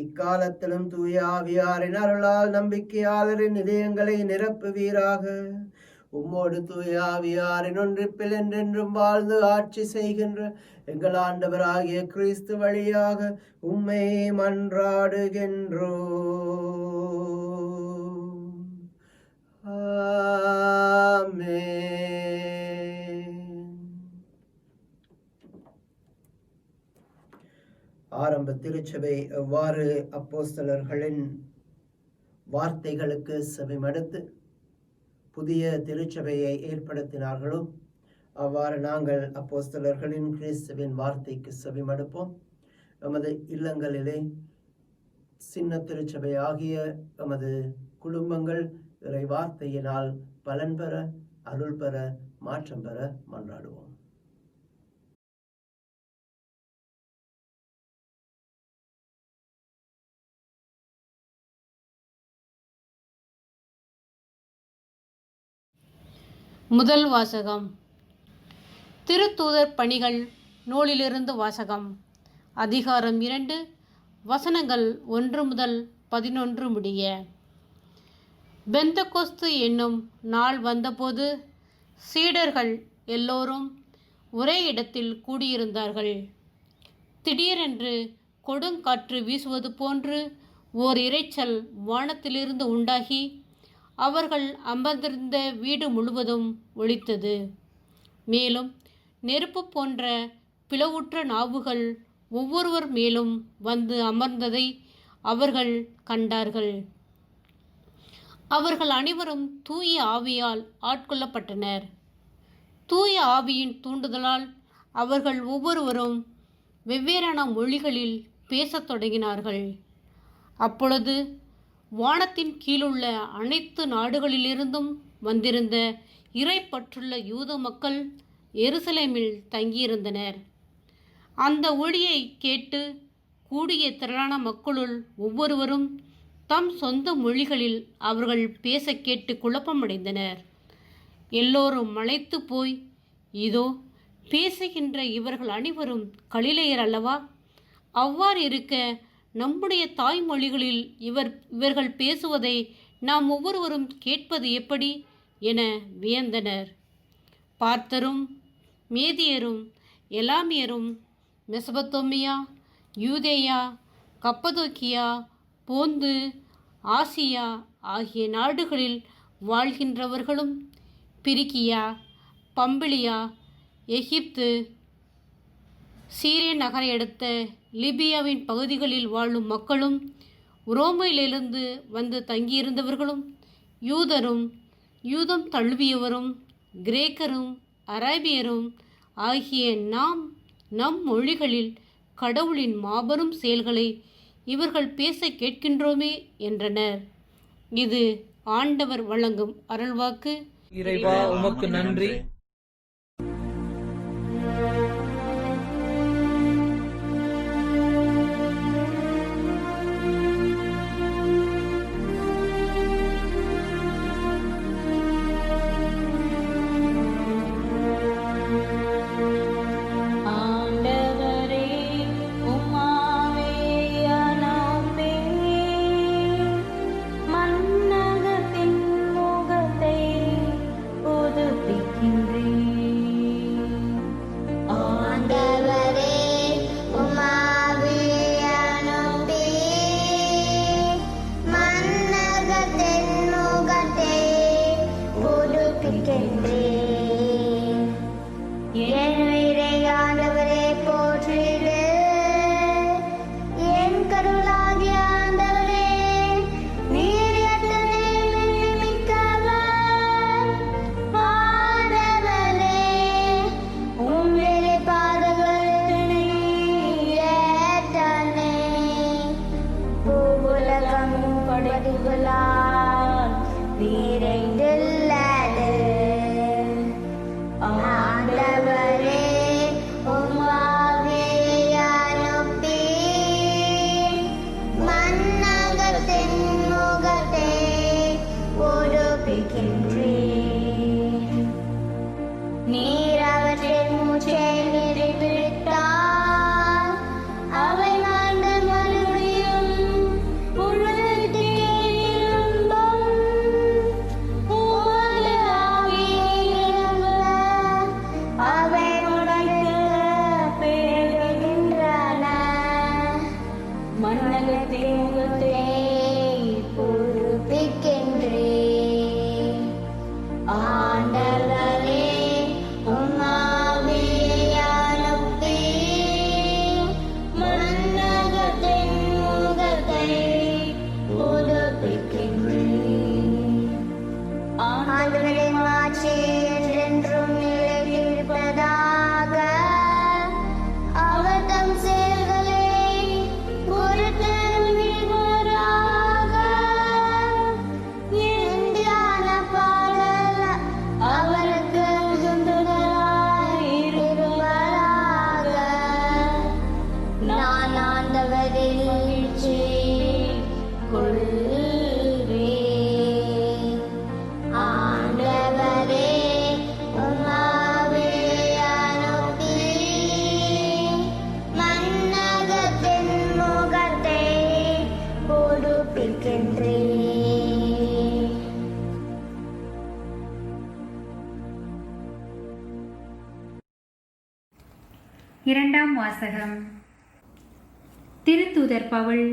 இக்காலத்திலும் தூய ஆவியாரின் அருளால் நம்பிக்கையாளரின் இதயங்களை நிரப்புவீராக. உம்மோடு தூய ஆவியாரின் ஒன்றிப்பில் என்றென்றும் வாழ்ந்து ஆட்சி செய்கின்ற எங்கள் ஆண்டவராகிய கிறிஸ்து வழியாக உம்மை மன்றாடுகின்றோம். ஆமென். ஆரம்ப திருச்சபை எவ்வாறு அப்போஸ்தலர்களின் வார்த்தைகளுக்கு செவிமடுத்து புதிய திருச்சபையை ஏற்படுத்தினார்களோ அவ்வாறு நாங்கள் அப்போஸ்தலர்களின் கிறிஸ்துவின் வார்த்தைக்கு செவிமடுப்போம். எமது இல்லங்களிலே சின்ன திருச்சபை ஆகிய எமது குடும்பங்கள் இறை வார்த்தையினால் பலன் பெற, அருள் பெற, மாற்றம் பெற மன்றாடுவோம். முதல் வாசகம். திருத்தூதர் பணிகள் நூலிலிருந்து வாசகம். அதிகாரம் 2, வசனங்கள் 1 முதல் 11 முடிய. பெந்தகோஸ்து என்னும் நாள் வந்தபோது சீடர்கள் எல்லோரும் ஒரே இடத்தில் கூடியிருந்தார்கள். திடீரென்று கொடுங்காற்று வீசுவது போன்று ஓர் இரைச்சல் வானத்திலிருந்து உண்டாகி அவர்கள் அமர்ந்திருந்த வீடு முழுவதும் ஒலித்தது. மேலும் நெருப்பு போன்ற பிளவுற்ற நாவுகள் ஒவ்வொருவர் மேலும் வந்து அமர்ந்ததை அவர்கள் கண்டார்கள். அவர்கள் அனைவரும் தூய ஆவியால் ஆட்கொள்ளப்பட்டனர். தூய ஆவியின் தூண்டுதலால் அவர்கள் ஒவ்வொருவரும் வெவ்வேறான மொழிகளில் பேசத் தொடங்கினார்கள். அப்பொழுது வானத்தின் கீழுள்ள அனைத்து நாடுகளிலிருந்தும் வந்திருந்த இறைப்பற்றுள்ள யூத மக்கள் எருசலேமில் தங்கியிருந்தனர். அந்த ஒளியை கேட்டு கூடிய திரளான மக்களுள் ஒவ்வொருவரும் தம் சொந்த மொழிகளில் அவர்கள் பேச கேட்டு குழப்பமடைந்தனர். எல்லோரும் மலைத்து போய், இதோ பேசுகின்ற இவர்கள் அனைவரும் கலிலேயர் அல்லவா? அவ்வாறு இருக்க நம்முடைய தாய்மொழிகளில் இவர்கள் பேசுவதை நாம் ஒவ்வொருவரும் கேட்பது எப்படி என வியந்தனர். பார்த்தரும் மேதியரும் எலாமியரும் மெசபத்தோமியா, யூதேயா, கப்பதோக்கியா, போந்து, ஆசியா ஆகிய நாடுகளில் வாழ்கின்றவர்களும், பிரிக்கியா, பம்பிலியா, எகிப்து, சீரிய நகரை அடுத்த லிபியாவின் பகுதிகளில் வாழும் மக்களும், உரோமையிலிருந்து வந்து தங்கியிருந்தவர்களும், யூதரும் யூதம் தழுவியவரும், கிரேக்கரும் அரேபியரும் ஆகிய நாம் நம் மொழிகளில் கடவுளின் மாபெரும் செயல்களை இவர்கள் பேச கேட்கின்றோமே என்றனர். இது ஆண்டவர் வழங்கும் அருள்வாக்கு. இறைவா உமக்கு நன்றி. இரண்டாம் வாசகம். திருத்தூதர் பவுல்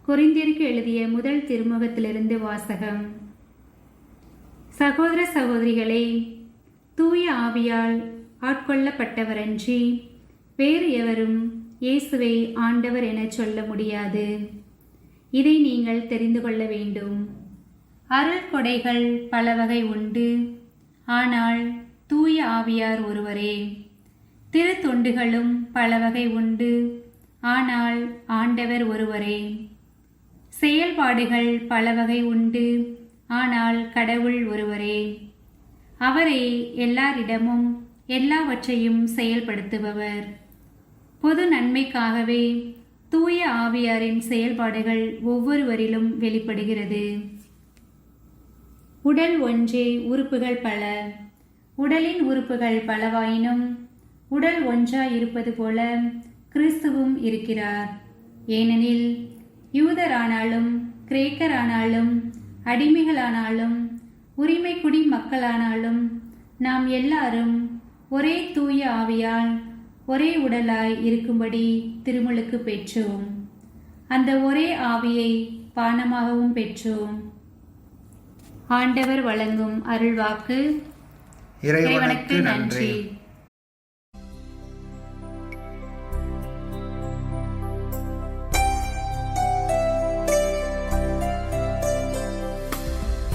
கொரிந்தியருக்கு எழுதிய முதல் திருமுகத்திலிருந்து வாசகம். சகோதர சகோதரிகளே, தூய ஆவியால் ஆட்கொள்ளப்பட்டவரன்றி வேறு எவரும் இயேசுவை ஆண்டவர் என சொல்ல முடியாது. இதை நீங்கள் தெரிந்து கொள்ள வேண்டும். அருள் கொடைகள் பல வகை உண்டு, ஆனால் தூய ஆவியார் ஒருவரே. திருத்தொண்டுகளும் பல வகை உண்டு, ஆனால் ஆண்டவர் ஒருவரே. செயல்பாடுகள் பல வகை உண்டு, ஆனால் கடவுள் ஒருவரே. அவரே எல்லாரிடமும் எல்லாவற்றையும் செயல்படுத்துபவர். பொது நன்மைக்காகவே தூய ஆவியாரின் செயல்பாடுகள் ஒவ்வொருவரிலும் வெளிப்படுகிறது. உடல் ஒன்றே, உறுப்புகள் பல. உடலின் உறுப்புகள் பலவாயினும் உடல் ஒன்றாயிருப்பது போல கிறிஸ்துவும் இருக்கிறார். ஏனெனில் யூதரானாலும் கிரேக்கரானாலும் அடிமைகளானாலும் உரிமை குடி மக்களானாலும் நாம் எல்லாரும் ஒரே தூய ஆவியால் ஒரே உடலாய் இருக்கும்படி திருமுழுக்கு பெற்றோம். அந்த ஒரே ஆவியை பானமாகவும் பெற்றோம். ஆண்டவர் வழங்கும் அருள்வாக்கு. இறைவனுக்கு நன்றி.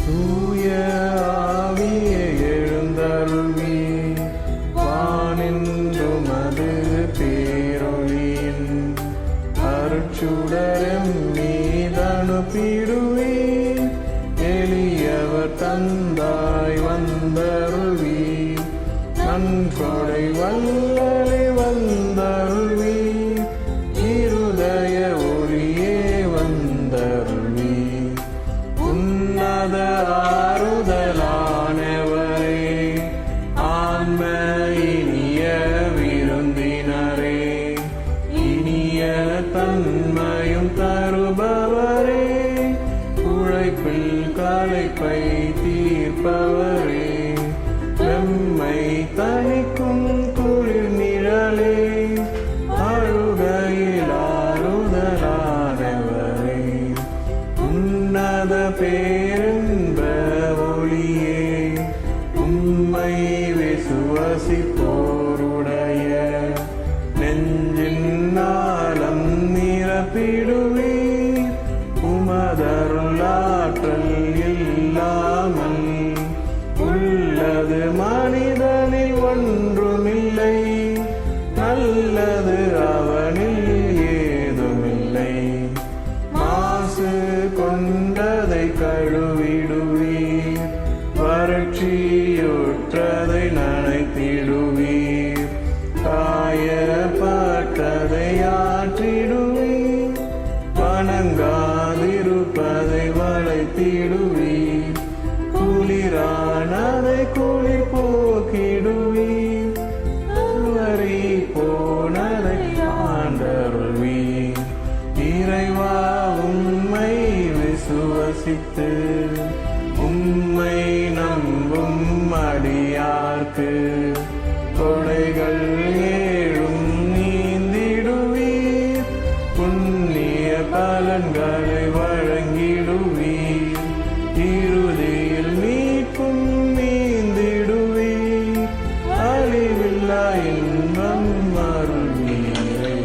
தூய ஆவியே எழுந்தருள்வி, வானின்றுமது பேரொளியின் அருட்சுடரும் மீதனுப்பிடுவே. எளியவர் தந்தாய் வந்தருள்வி, நன்கொடை வல்லலை வந்தருள்வி. இருதய ஒளியே வந்தருள்வி, உன்னத ஆறுதலானவரே. ஆன்ம இனிய விருந்தினரே, இனிய தன்மையும் தருபவரே. உழைப்பில் களைப்பை தீர்ப்பவரே, வெம்மை தணிக்கும் குளிர் நிழலே. அழுகையில் ஆறுதலானவரே, உன்னத பேரின்ப ஒளியே. உம்மை விசுவசிப்போருடைய நெஞ்சின் நாளம் நிரப்பிடுவே. உமதருளாற்றல் இல்லாமல் உள்ளது மனிதனில் ஒன்றுமில்லை. நல்லது அவனில் ஏதுமில்லை. மாசு கொண்டதை கழுவிடுவீர், வறட்சியுற்றதை நனைத்திடுவீர். காயப்பட்டதை ஆற்றிடுவீர், வணங்காதிருப்பதை வளைத்திடுவீர். குளிரானதை குளிர் போக்கிடுவீர், வரி போனதை ஆண்டருள்வீர். இறைவா, உம்மை விசுவசித்து உம்மை நம்பும் அடியார்க்கு கொடைகள் ஏழும் நீந்திடுவீர். புண்ணிய பலன்களை வழங்கிடுவீர், இறுதியில் மீட்கும் நீந்திடுவீர். அழிவில்லா இன்பம் அருள்வீரே.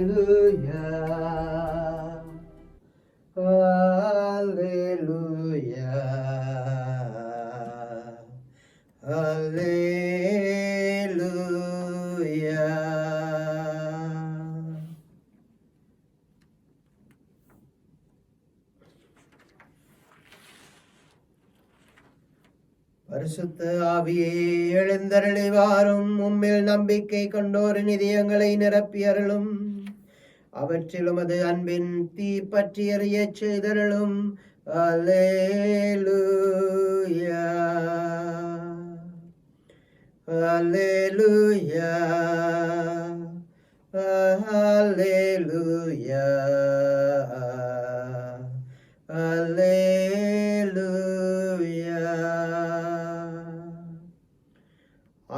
Hallelujah, hallelujah, hallelujah. பரிசுத்த ஆவியே எழுந்தருளி வாரும். உம்மில் நம்பிக்கை கொண்டோரின் இதயங்களை நிரப்பி அருளும். அவற்றிலும் அது அன்பின் தீ பற்றி எறிய செய்தருளும். அல்லேலூயா, அல்லேலூயா, அல்லேலூயா, அல்லேலூயா.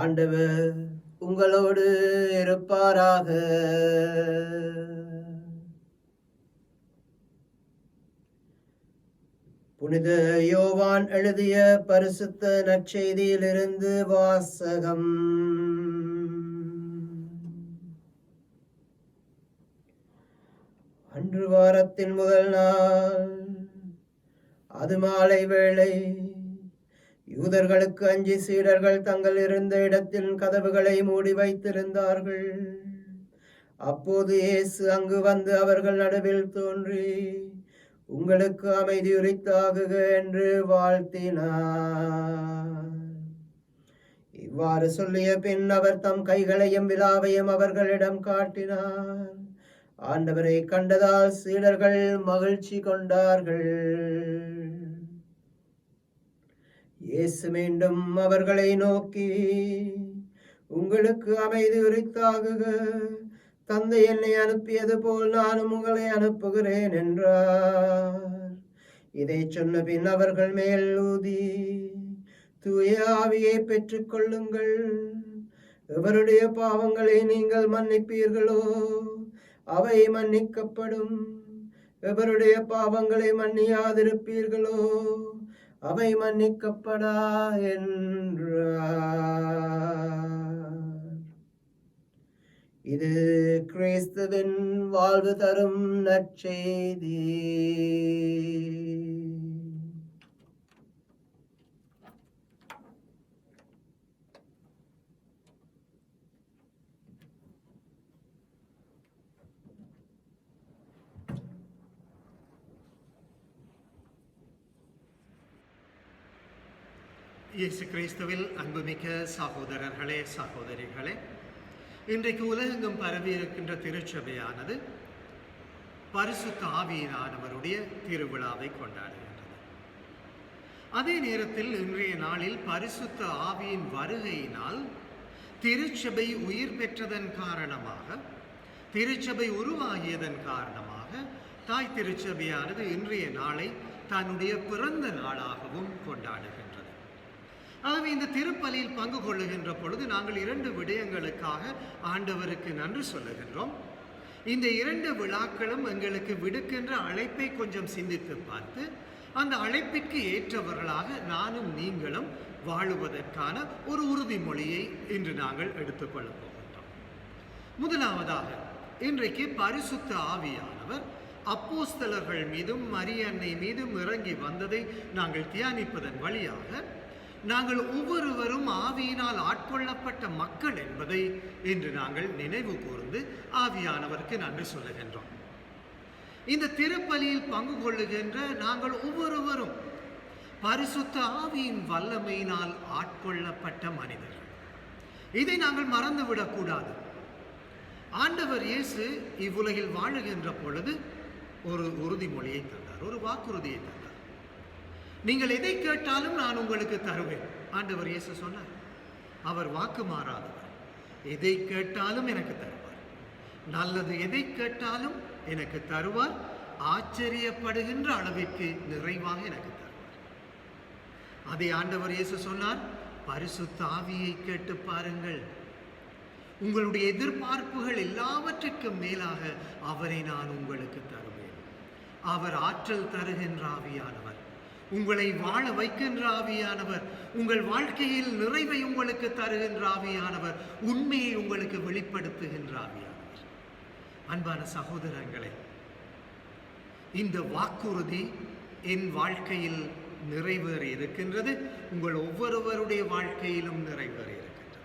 ஆண்டவர் உங்களோடு இருப்பாராக. புனித யோவான் எழுதிய பரிசுத்த நற்செய்தியிலிருந்து வாசகம். அன்று வாரத்தின் முதல் நாள், அது மாலை வேளை. யூதர்களுக்கு அஞ்சி சீடர்கள் தங்கள் இருந்த இடத்தில் கதவுகளை மூடி வைத்திருந்தார்கள். அப்போது இயேசு அங்கு வந்து அவர்கள் நடுவில் தோன்றி, உங்களுக்கு அமைதி உரித்தாகுக என்று வாழ்த்தினார். இவ்வாறு சொல்லிய பின் அவர் தம் கைகளையும் விலாவையும் அவர்களிடம் காட்டினார். ஆண்டவரை கண்டதால் சீடர்கள் மகிழ்ச்சி கொண்டார்கள். இயேசு மீண்டும் அவர்களை நோக்கி, உங்களுக்கு அமைதி உரித்தாகுக. தந்தை என்னை அனுப்பியது போல் நானும் உங்களை அனுப்புகிறேன் என்றார். இதை சொன்ன பின் அவர்கள் மேல் ஊதி, தூய ஆவியை பெற்றுக் கொள்ளுங்கள். எவருடைய பாவங்களை நீங்கள் மன்னிப்பீர்களோ அவை மன்னிக்கப்படும். எவருடைய பாவங்களை மன்னியாதிருப்பீர்களோ அவை மன்னிக்கப்படா என்றார். இது கிறிஸ்துவின் வாழ்வு தரும் நற்செய்தி. இயேசு கிறிஸ்துவில் அன்புமிக்க சகோதரர்களே, சகோதரிகளே, இன்றைக்கு உலகெங்கும் பரவி இருக்கின்ற திருச்சபையானது பரிசுத்த ஆவியானவருடைய திருவிழாவை கொண்டாடுகின்றது. அதே நேரத்தில் இன்றைய நாளில் பரிசுத்த ஆவியின் வருகையினால் திருச்சபை உயிர் பெற்றதன் காரணமாக, திருச்சபை உருவாகியதன் காரணமாக தாய் திருச்சபையானது இன்றைய நாளை தன்னுடைய பிறந்த நாளாகவும் கொண்டாடுகின்றது. ஆகவே இந்த திருப்பலியில் பங்கு கொள்ளுகின்ற பொழுது நாங்கள் 2 விடயங்களுக்காக ஆண்டவருக்கு நன்றி சொல்லுகின்றோம். இந்த 2 விழாக்களும் எங்களுக்கு விடுக்கின்ற அழைப்பை கொஞ்சம் சிந்தித்து பார்த்து, அந்த அழைப்பிற்கு ஏற்றவர்களாக நானும் நீங்களும் வாழுவதற்கான ஒரு உறுதிமொழியை இன்று நாங்கள் எடுத்துக்கொள்ள போகின்றோம். முதலாவதாக, இன்றைக்கு பரிசுத்த ஆவியானவர் அப்போஸ்தலர்கள் மீதும் மரியன்னை மீதும் இறங்கி வந்ததை நாங்கள் தியானிப்பதன் வழியாக நாங்கள் ஒவ்வொருவரும் ஆவியினால் ஆட்கொள்ளப்பட்ட மக்கள் என்பதை இன்று நாங்கள் நினைவு கூர்ந்து ஆவியானவருக்கு நன்றி சொல்லுகின்றோம். இந்த திருப்பலியில் பங்கு கொள்ளுகின்ற நாங்கள் ஒவ்வொருவரும் பரிசுத்த ஆவியின் வல்லமையினால் ஆட்கொள்ளப்பட்ட மனிதர்கள். இதை நாங்கள் மறந்துவிடக்கூடாது. ஆண்டவர் இயேசு இவ்வுலகில் வாழுகின்ற பொழுது ஒரு உறுதிமொழியை தந்தார், ஒரு வாக்குறுதியை தந்தார். நீங்கள் எதை கேட்டாலும் நான் உங்களுக்கு தருவேன். ஆண்டவர் இயேசு சொன்னார். அவர் வாக்கு மாறாதவர். எதை கேட்டாலும் எனக்கு தருவார். நல்லது எதை கேட்டாலும் எனக்கு தருவார். ஆச்சரியப்படுகின்ற அளவிற்கு நிறைவாக எனக்கு தருவார். அதை ஆண்டவர் இயேசு சொன்னார். பரிசுத்த ஆவியை கேட்டு பாருங்கள். உங்களுடைய எதிர்பார்ப்புகள் எல்லாவற்றுக்கும் மேலாக அவரை நான் உங்களுக்கு தருவேன். அவர் ஆற்றல் தருகின்ற ஆவியானவர், உங்களை வாழ வைக்கின்ற ஆவியானவர், உங்கள் வாழ்க்கையில் நிறைவை உங்களுக்கு தருகின்ற ஆவியானவர், உண்மையை உங்களுக்கு வெளிப்படுத்துகின்ற ஆவியானவர். அன்பான சகோதரங்களே, இந்த வாக்குறுதி என் வாழ்க்கையில் நிறைவேறி இருக்கின்றது. உங்கள் ஒவ்வொருவருடைய வாழ்க்கையிலும் நிறைவேறி இருக்கின்றது.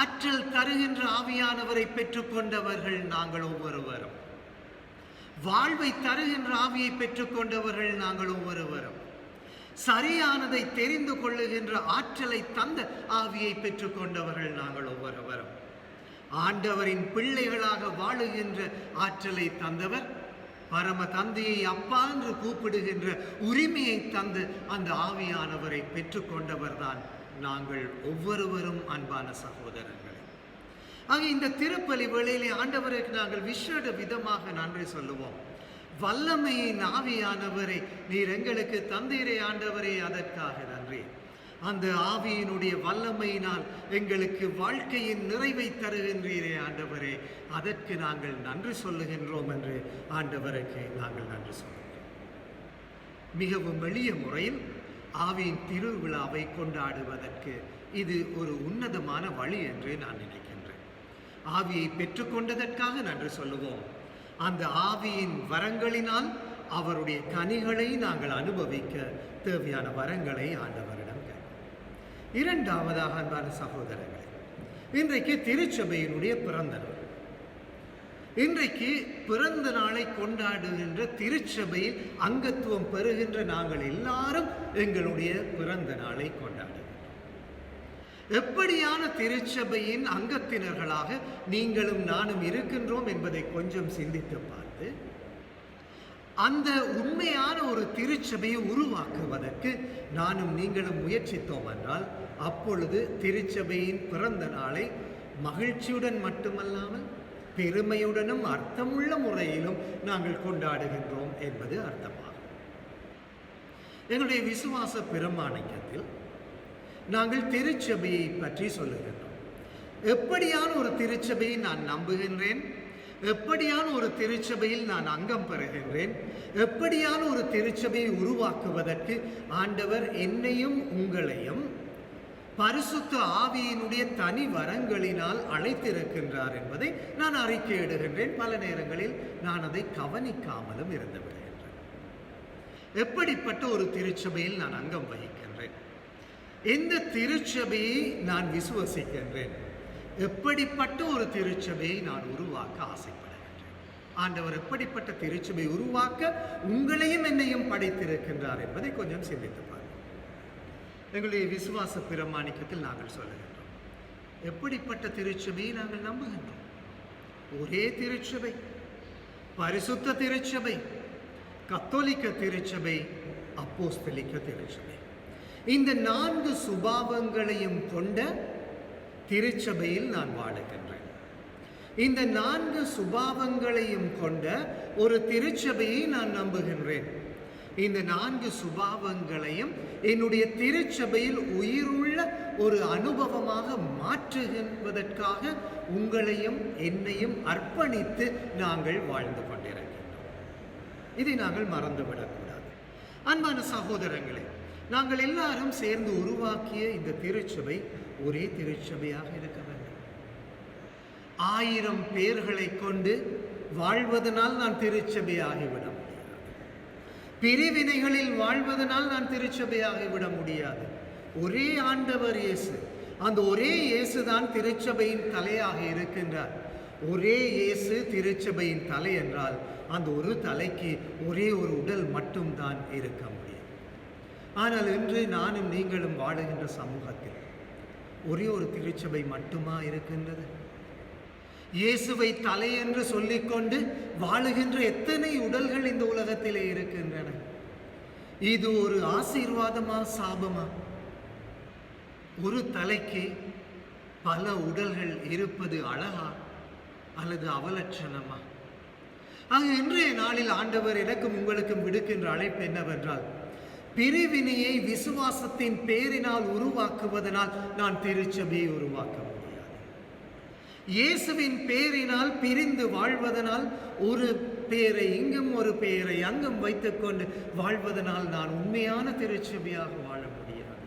ஆற்றல் தருகின்ற ஆவியானவரை பெற்றுக்கொண்டவர்கள் நாங்கள் ஒவ்வொருவரும். வாழ்வை தருகின்ற ஆவியை பெற்றுக்கொண்டவர்கள் நாங்கள் ஒவ்வொருவரும். சரியானதை தெரிந்து கொள்ளுகின்ற ஆற்றலை தந்த ஆவியை பெற்றுக்கொண்டவர்கள் நாங்கள் ஒவ்வொருவரும். ஆண்டவரின் பிள்ளைகளாக வாழுகின்ற ஆற்றலை தந்தவர், பரம தந்தையை அப்பா என்று கூப்பிடுகின்ற உரிமையை தந்து அந்த ஆவியானவரை பெற்றுக்கொண்டவர் தான் நாங்கள் ஒவ்வொருவரும். அன்பான சகோதரர்களே, ஆக இந்த திருப்பலி வேளையிலே ஆண்டவருக்கு நாங்கள் விசேட விதமாக நன்றி சொல்லுவோம். வல்லமையின் ஆவியானவரை நீர் எங்களுக்கு தந்தீரே ஆண்டவரே, அதற்காக நன்றி. அந்த ஆவியினுடைய வல்லமையினால் எங்களுக்கு வாழ்க்கையின் நிறைவை தருகின்றீரே ஆண்டவரே, அதற்கு நாங்கள் நன்றி சொல்லுகின்றோம் என்று ஆண்டவருக்கு நாங்கள் நன்றி சொல்லுகிறோம். மிகவும் எளிய முறையில் ஆவியின் திருவிழாவை கொண்டாடுவதற்கு இது ஒரு உன்னதமான வழி என்று நான் நினைக்கின்றேன். ஆவியை பெற்றுக்கொண்டதற்காக நன்றி சொல்லுவோம். அந்த ஆவியின் வரங்களினால் அவருடைய கனிகளை நாங்கள் அனுபவிக்க தேவையான வரங்களை ஆண்டவரிடம் கேட்போம். இரண்டாவதாக, அன்பான சகோதரர்களே, இன்றைக்கு திருச்சபையினுடைய பிறந்த நாள். இன்றைக்கு பிறந்த நாளை கொண்டாடுகின்ற திருச்சபையில் அங்கத்துவம் பெறுகின்ற நாங்கள் எல்லாரும் எங்களுடைய பிறந்த நாளை கொண்டாடுகிறோம். எப்படியான திருச்சபையின் அங்கத்தினர்களாக நீங்களும் நானும் இருக்கின்றோம் என்பதை கொஞ்சம் சிந்தித்து பார்த்து, அந்த உண்மையான ஒரு திருச்சபையை உருவாக்குவதற்கு நானும் நீங்களும் முயற்சித்தோம் என்றால், அப்பொழுது திருச்சபையின் பிறந்த நாளை மகிழ்ச்சியுடன் மட்டுமல்லாமல் பெருமையுடனும் அர்த்தமுள்ள முறையிலும் நாங்கள் கொண்டாடுகின்றோம் என்பது அர்த்தமாகும். எங்களுடைய விசுவாச பிரமாணிக்கத்தில் நாங்கள் திருச்சபையை பற்றி சொல்லுகின்றோம். எப்படியான ஒரு திருச்சபையை நான் நம்புகின்றேன், எப்படியான ஒரு திருச்சபையில் நான் அங்கம் பெறுகின்றேன், எப்படியான ஒரு திருச்சபையை உருவாக்குவதற்கு ஆண்டவர் என்னையும் உங்களையும் பரிசுத்த ஆவியினுடைய தனி வரங்களினால் அழைத்திருக்கின்றார் என்பதை நான் அறிக்கையிடுகின்றேன். பல நேரங்களில் நான் அதை கவனிக்காமலும் இருந்து விடுகின்றேன். எப்படிப்பட்ட ஒரு திருச்சபையில் நான் அங்கம் வகிக்கின்றேன், எந்த திருச்சபையை நான் விசுவசிக்கின்றேன், எப்படிப்பட்ட ஒரு திருச்சபையை நான் உருவாக்க ஆசைப்படுகின்றேன், ஆண்டவர் எப்படிப்பட்ட திருச்சபை உருவாக்க உங்களையும் என்னையும் படைத்திருக்கின்றார் என்பதை கொஞ்சம் சிந்தித்து பாருங்கள். எங்களுடைய விசுவாச பிரமாணிக்கத்தில் நாங்கள் சொல்லுகின்றோம், எப்படிப்பட்ட திருச்சபையை நாங்கள் நம்புகின்றோம். ஒரே திருச்சபை, பரிசுத்த திருச்சபை, கத்தோலிக்க திருச்சபை, அப்போஸ்தலிக்க திருச்சபை. இந்த 4 சுபாவங்களையும் கொண்ட திருச்சபையில் நான் வாழுகின்றேன். இந்த 4 சுபாவங்களையும் கொண்ட ஒரு திருச்சபையை நான் நம்புகின்றேன். இந்த 4 சுபாவங்களையும் என்னுடைய திருச்சபையில் உயிருள்ள ஒரு அனுபவமாக மாற்றுவதற்காக உங்களையும் என்னையும் அர்ப்பணித்து நாங்கள் வாழ்ந்து கொண்டிருக்கின்றோம். இதை நாங்கள் மறந்துவிடக்கூடாது. அன்பான சகோதரங்களே, நாங்கள் எல்லாரும் சேர்ந்து உருவாக்கிய இந்த திருச்சபை ஒரே திருச்சபையாக இருக்க வேண்டும். 1000 பேர்களை கொண்டு வாழ்வதனால் நான் திருச்சபையாகிவிட முடியாது. பிரிவினைகளில் வாழ்வதனால் நான் திருச்சபையாகிவிட முடியாது. ஒரே ஆண்டவர் இயேசு, அந்த ஒரே இயேசு தான் திருச்சபையின் தலையாக இருக்கின்றார். ஒரே இயேசு திருச்சபையின் தலை என்றால் அந்த ஒரு தலைக்கு ஒரே ஒரு உடல் மட்டும்தான் இருக்க முடியும். ஆனால் இன்று நானும் நீங்களும் வாழுகின்ற சமூகத்தில் ஒரே ஒரு திருச்சபை மட்டுமா இருக்கின்றது? இயேசுவை தலை என்று சொல்லிக்கொண்டு வாழுகின்ற எத்தனை உடல்கள் இந்த உலகத்திலே இருக்கின்றன. இது ஒரு ஆசீர்வாதமா, சாபமா? ஒரு தலைக்கு பல உடல்கள் இருப்பது அழகா அல்லது அவலட்சணமா? ஆக இன்றைய நாளில் ஆண்டவர் எனக்கும் உங்களுக்கும் விடுக்கின்ற அழைப்பு என்னவென்றால், பிரிவினையை விசுவாசத்தின் பேரினால் உருவாக்குவதனால் நான் திருச்சபையை உருவாக்க முடியாது. இயேசுவின் பேரினால் பிரிந்து வாழ்வதனால், ஒரு பேரை இங்கும் ஒரு பேரை அங்கும் வைத்துக்கொண்டு வாழ்வதனால் நான் உண்மையான திருச்சபையாக வாழ முடியாது.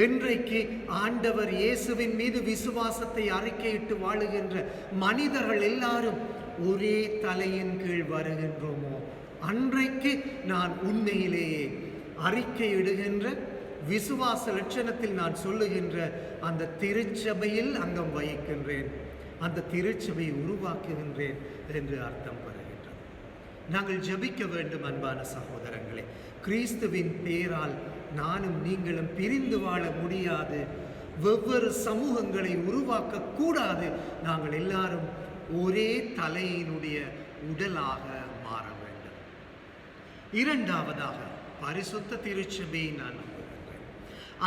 இன்றைக்கு ஆண்டவர் இயேசுவின் மீது விசுவாசத்தை அறிக்கையிட்டு வாழுகின்ற மனிதர்கள் எல்லாரும் ஒரே தலையின் கீழ் வருகின்றோமோ, அன்றைக்கு நான் உண்மையிலேயே அறிக்கையிடுகின்ற விசுவாச லட்சணத்தில் நான் சொல்லுகின்ற அந்த திருச்சபையில் அங்கம் வகிக்கின்றேன், அந்த திருச்சபையை உருவாக்குகின்றேன் என்று அர்த்தம் பெறுகின்றது. நாங்கள் ஜெபிக்க வேண்டும். அன்பான சகோதரங்களே, கிறிஸ்துவின் பேரால் நானும் நீங்களும் பிரிந்து வாழ முடியாது. வெவ்வேறு சமூகங்களை உருவாக்க கூடாது. நாங்கள் எல்லாரும் ஒரே தலையினுடைய உடலாக மாற வேண்டும். இரண்டாவதாக, பரிசுத்த திருச்சபையை நான் நம்புகின்றேன்.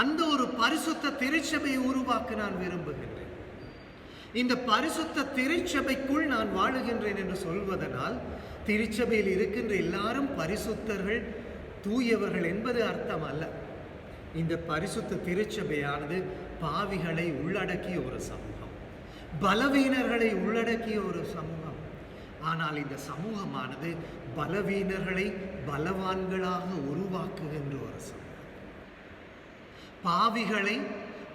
அந்த ஒரு பரிசுத்த திருச்சபையை உருவாக்க நான் விரும்புகின்றேன். இந்த பரிசுத்த திருச்சபைக்குள் நான் வாழுகின்றேன் என்று சொல்வதனால் திருச்சபையில் இருக்கின்ற எல்லாரும் பரிசுத்தர்கள், தூயவர்கள் என்பது அர்த்தம் அல்ல. இந்த பரிசுத்த திருச்சபையானது பாவிகளை உள்ளடக்கிய ஒரு சமூகம், பலவீனர்களை உள்ளடக்கிய ஒரு சமூகம். ஆனால் இந்த சமூகமானது பலவீனர்களை பலவான்களாக உருவாக்குகின்ற ஒரு சமூகம், பாவிகளை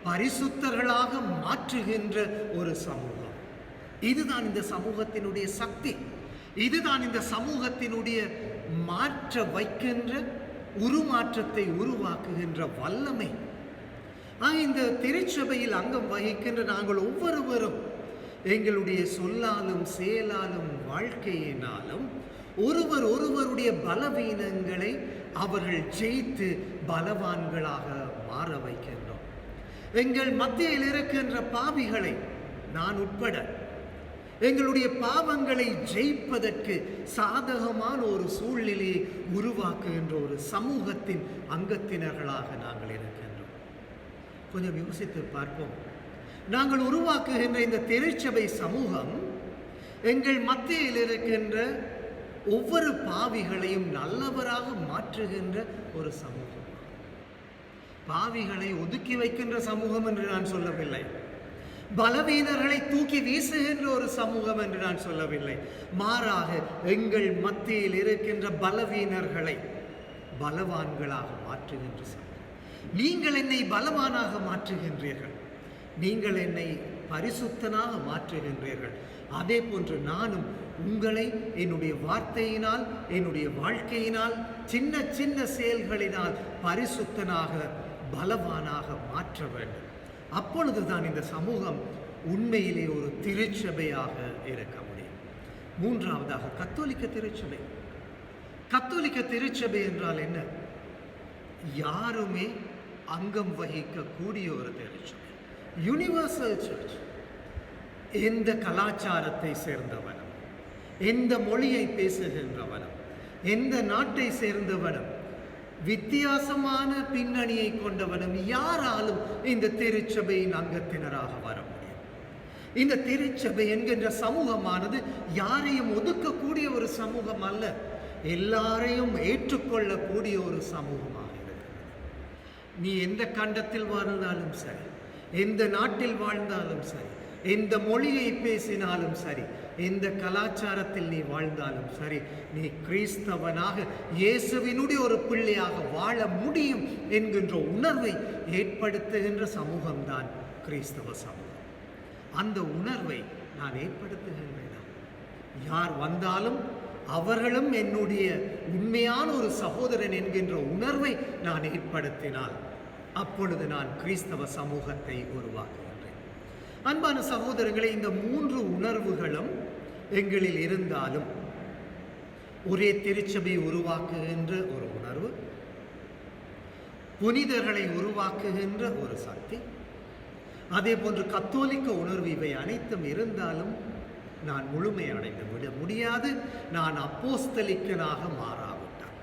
பரிசுத்தர்களாக மாற்றுகின்ற ஒரு சமூகம். இதுதான் இந்த சமூகத்தினுடைய சக்தி, இதுதான் இந்த சமூகத்தினுடைய மாற்ற வைக்கின்ற உருமாற்றத்தை உருவாக்குகின்ற வல்லமை. இந்த திருச்சபையில் அங்கம் வகிக்கின்ற நாங்கள் ஒவ்வொருவரும் எங்களுடைய சொல்லாலும் செயலாலும் வாழ்க்கையினாலும் ஒருவருடைய பலவீனங்களை அவர்கள் ஜெயித்து பலவான்களாக மாற வைக்கின்றோம். எங்கள் மத்தியில் இருக்கின்ற பாவிகளை, நான் உட்பட, எங்களுடைய பாவங்களை ஜெயிப்பதற்கு சாதகமான ஒரு சூழ்நிலையை உருவாக்குகின்ற ஒரு சமூகத்தின் அங்கத்தினர்களாக நாங்கள் இருக்கின்றோம். கொஞ்சம் யோசித்து பார்ப்போம். நாங்கள் உருவாக்குகின்ற இந்த திருச்சபை சமூகம் எங்கள் மத்தியில் இருக்கின்ற ஒவ்வொரு பாவிகளையும் நல்லவராக மாற்றுகின்ற ஒரு சமூகம். பாவிகளை ஒதுக்கி வைக்கின்ற சமூகம் என்று நான் சொல்லவில்லை, பலவீனர்களை தூக்கி வீசுகின்ற ஒரு சமூகம் என்று நான் சொல்லவில்லை. மாறாக எங்கள் மத்தியில் இருக்கின்ற பலவீனர்களை பலவான்களாக மாற்றுகின்ற சமூகம். நீங்கள் என்னை பலவானாக மாற்றுகின்றீர்கள், நீங்கள் என்னை பரிசுத்தனாக மாற்றுகின்றீர்கள். அதே போன்று நானும் உங்களை என்னுடைய வார்த்தையினால், என்னுடைய வாழ்க்கையினால், சின்ன சின்ன செயல்களினால் பரிசுத்தனாக பலவானாக மாற்ற வேண்டும். அப்பொழுதுதான் இந்த சமூகம் உண்மையிலே ஒரு திருச்சபையாக இருக்க முடியும். மூன்றாவதாக கத்தோலிக்க திருச்சபை. கத்தோலிக்க திருச்சபை என்றால் என்ன? யாருமே அங்கம் வகிக்கக்கூடிய ஒரு திருச்சபை, யூனிவர்சல் சர்ச். எந்த கலாச்சாரத்தை சேர்ந்தவனும், எந்த மொழியை பேசுகின்றவனும், எந்த நாட்டை சேர்ந்தவனும், வித்தியாசமான பின்னணியை கொண்டவனும் யாராலும் இந்த திருச்சபையின் அங்கத்தினராக வர முடியும். இந்த திருச்சபை என்கின்ற சமூகமானது யாரையும் ஒதுக்கக்கூடிய ஒரு சமூகம் அல்ல, எல்லாரையும் ஏற்றுக்கொள்ளக்கூடிய ஒரு சமூகமாக இருக்கிறது. நீ எந்த கண்டத்தில் வாழ்ந்தாலும் சரி, எந்த நாட்டில் வாழ்ந்தாலும் சரி, எந்த மொழியை பேசினாலும் சரி, எந்த கலாச்சாரத்தில் நீ வாழ்ந்தாலும் சரி, நீ கிறிஸ்தவனாக இயேசுவினுடைய ஒரு பிள்ளையாக வாழ முடியும் என்கின்ற உணர்வை ஏற்படுத்துகின்ற சமூகம்தான் கிறிஸ்தவ சமூகம். அந்த உணர்வை நான் ஏற்படுத்துகின்றேன். யார் வந்தாலும் அவர்களும் என்னுடைய உண்மையான ஒரு சகோதரன் என்கின்ற உணர்வை நான் ஏற்படுத்தினால் அப்பொழுது நான் கிறிஸ்தவ சமூகத்தை உருவாக்குகின்றேன். அன்பான சகோதரர்களே, இந்த மூன்று உணர்வுகளும் எங்களில் இருந்தாலும் ஒரே திருச்சபை உருவாக்குகின்ற ஒரு உணர்வு, புனிதர்களை உருவாக்குகின்ற ஒரு சக்தி, அதே போன்று கத்தோலிக்க உணர்வு, இவை அனைத்தும் இருந்தாலும் நான் முழுமை அடைந்து விட முடியாது. நான் அப்போஸ்தலிக்கனாக மாறாவிட்டான்.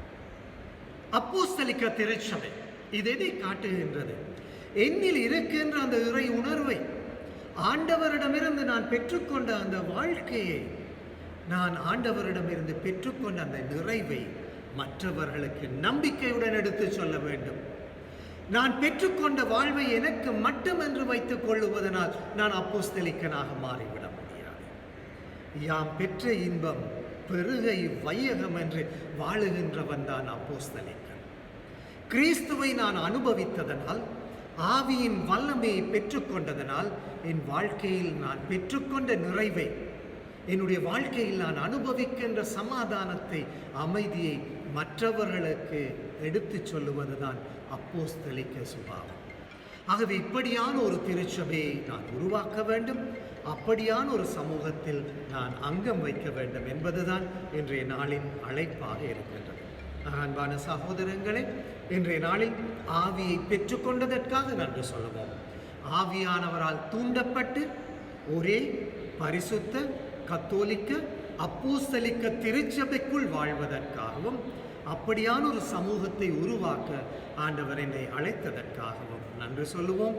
அப்போஸ்தலிக்க திருச்சபை இது எதை காட்டுகின்றது? என்னில் இருக்கின்ற அந்த இறை உணர்வை, ஆண்டவரிடமிருந்து நான் பெற்றுக்கொண்ட அந்த வாழ்க்கையை, நான் ஆண்டவரிடமிருந்து பெற்றுக்கொண்ட அந்த நிறைவை மற்றவர்களுக்கு நம்பிக்கையுடன் எடுத்து சொல்ல வேண்டும். நான் பெற்றுக்கொண்ட வாழ்வை எனக்கு மட்டுமென்று வைத்துக் கொள்ளுவதனால் நான் அப்போஸ்தலிக்கனாக மாறிவிட முடியாது. யாம் பெற்ற இன்பம் பெருகை வையகம் என்று வாழுகின்றவன் தான் அப்போஸ்தலிக்கன். கிறிஸ்துவை நான் அனுபவித்ததனால், ஆவியின் வல்லமையை பெற்றுக்கொண்டதனால், என் வாழ்க்கையில் நான் பெற்றுக்கொண்ட நிறைவை, என்னுடைய வாழ்க்கையில் நான் அனுபவிக்கின்ற சமாதானத்தை, அமைதியை மற்றவர்களுக்கு எடுத்து சொல்லுவதுதான் அப்போஸ்தலிக்க சுபாவம். ஆகவே இப்படியான ஒரு திருச்சபையை நான் உருவாக்க வேண்டும், அப்படியான ஒரு சமூகத்தில் நான் அங்கம் வைக்க வேண்டும் என்பதுதான் இன்றைய நாளின் அழைப்பாக இருக்கின்றது. அன்பான சகோதரங்களே, இன்றைய நாளில் ஆவியை பெற்றுக்கொண்டதற்காக நன்றி சொல்லுவோம். ஆவியானவரால் தூண்டப்பட்டு ஒரே பரிசுத்த கத்தோலிக்க அப்போஸ்தலிக்க திருச்சபைக்குள் வாழ்வதற்காகவும், அப்படியான ஒரு சமூகத்தை உருவாக்க ஆண்டவர் என்னை அழைத்ததற்காகவும் நன்றி சொல்லுவோம்.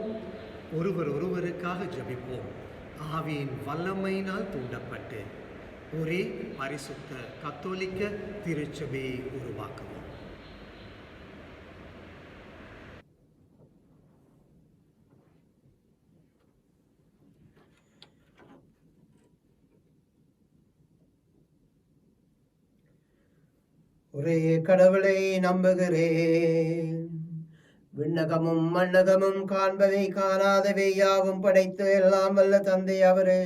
ஒருவருக்காக ஜெபிப்போம். ஆவியின் வல்லமையினால் தூண்டப்பட்டு ஒரே பரிசுத்த கத்தோலிக்க திருச்சபையை உருவாக்குவோம். ஒரே கடவுளை நம்புகிறேன். விண்ணகமும் மண்ணகமும் காண்பவை காணாதவை யாவும் படைத்து எல்லாம் வல்ல தந்தை அவரே,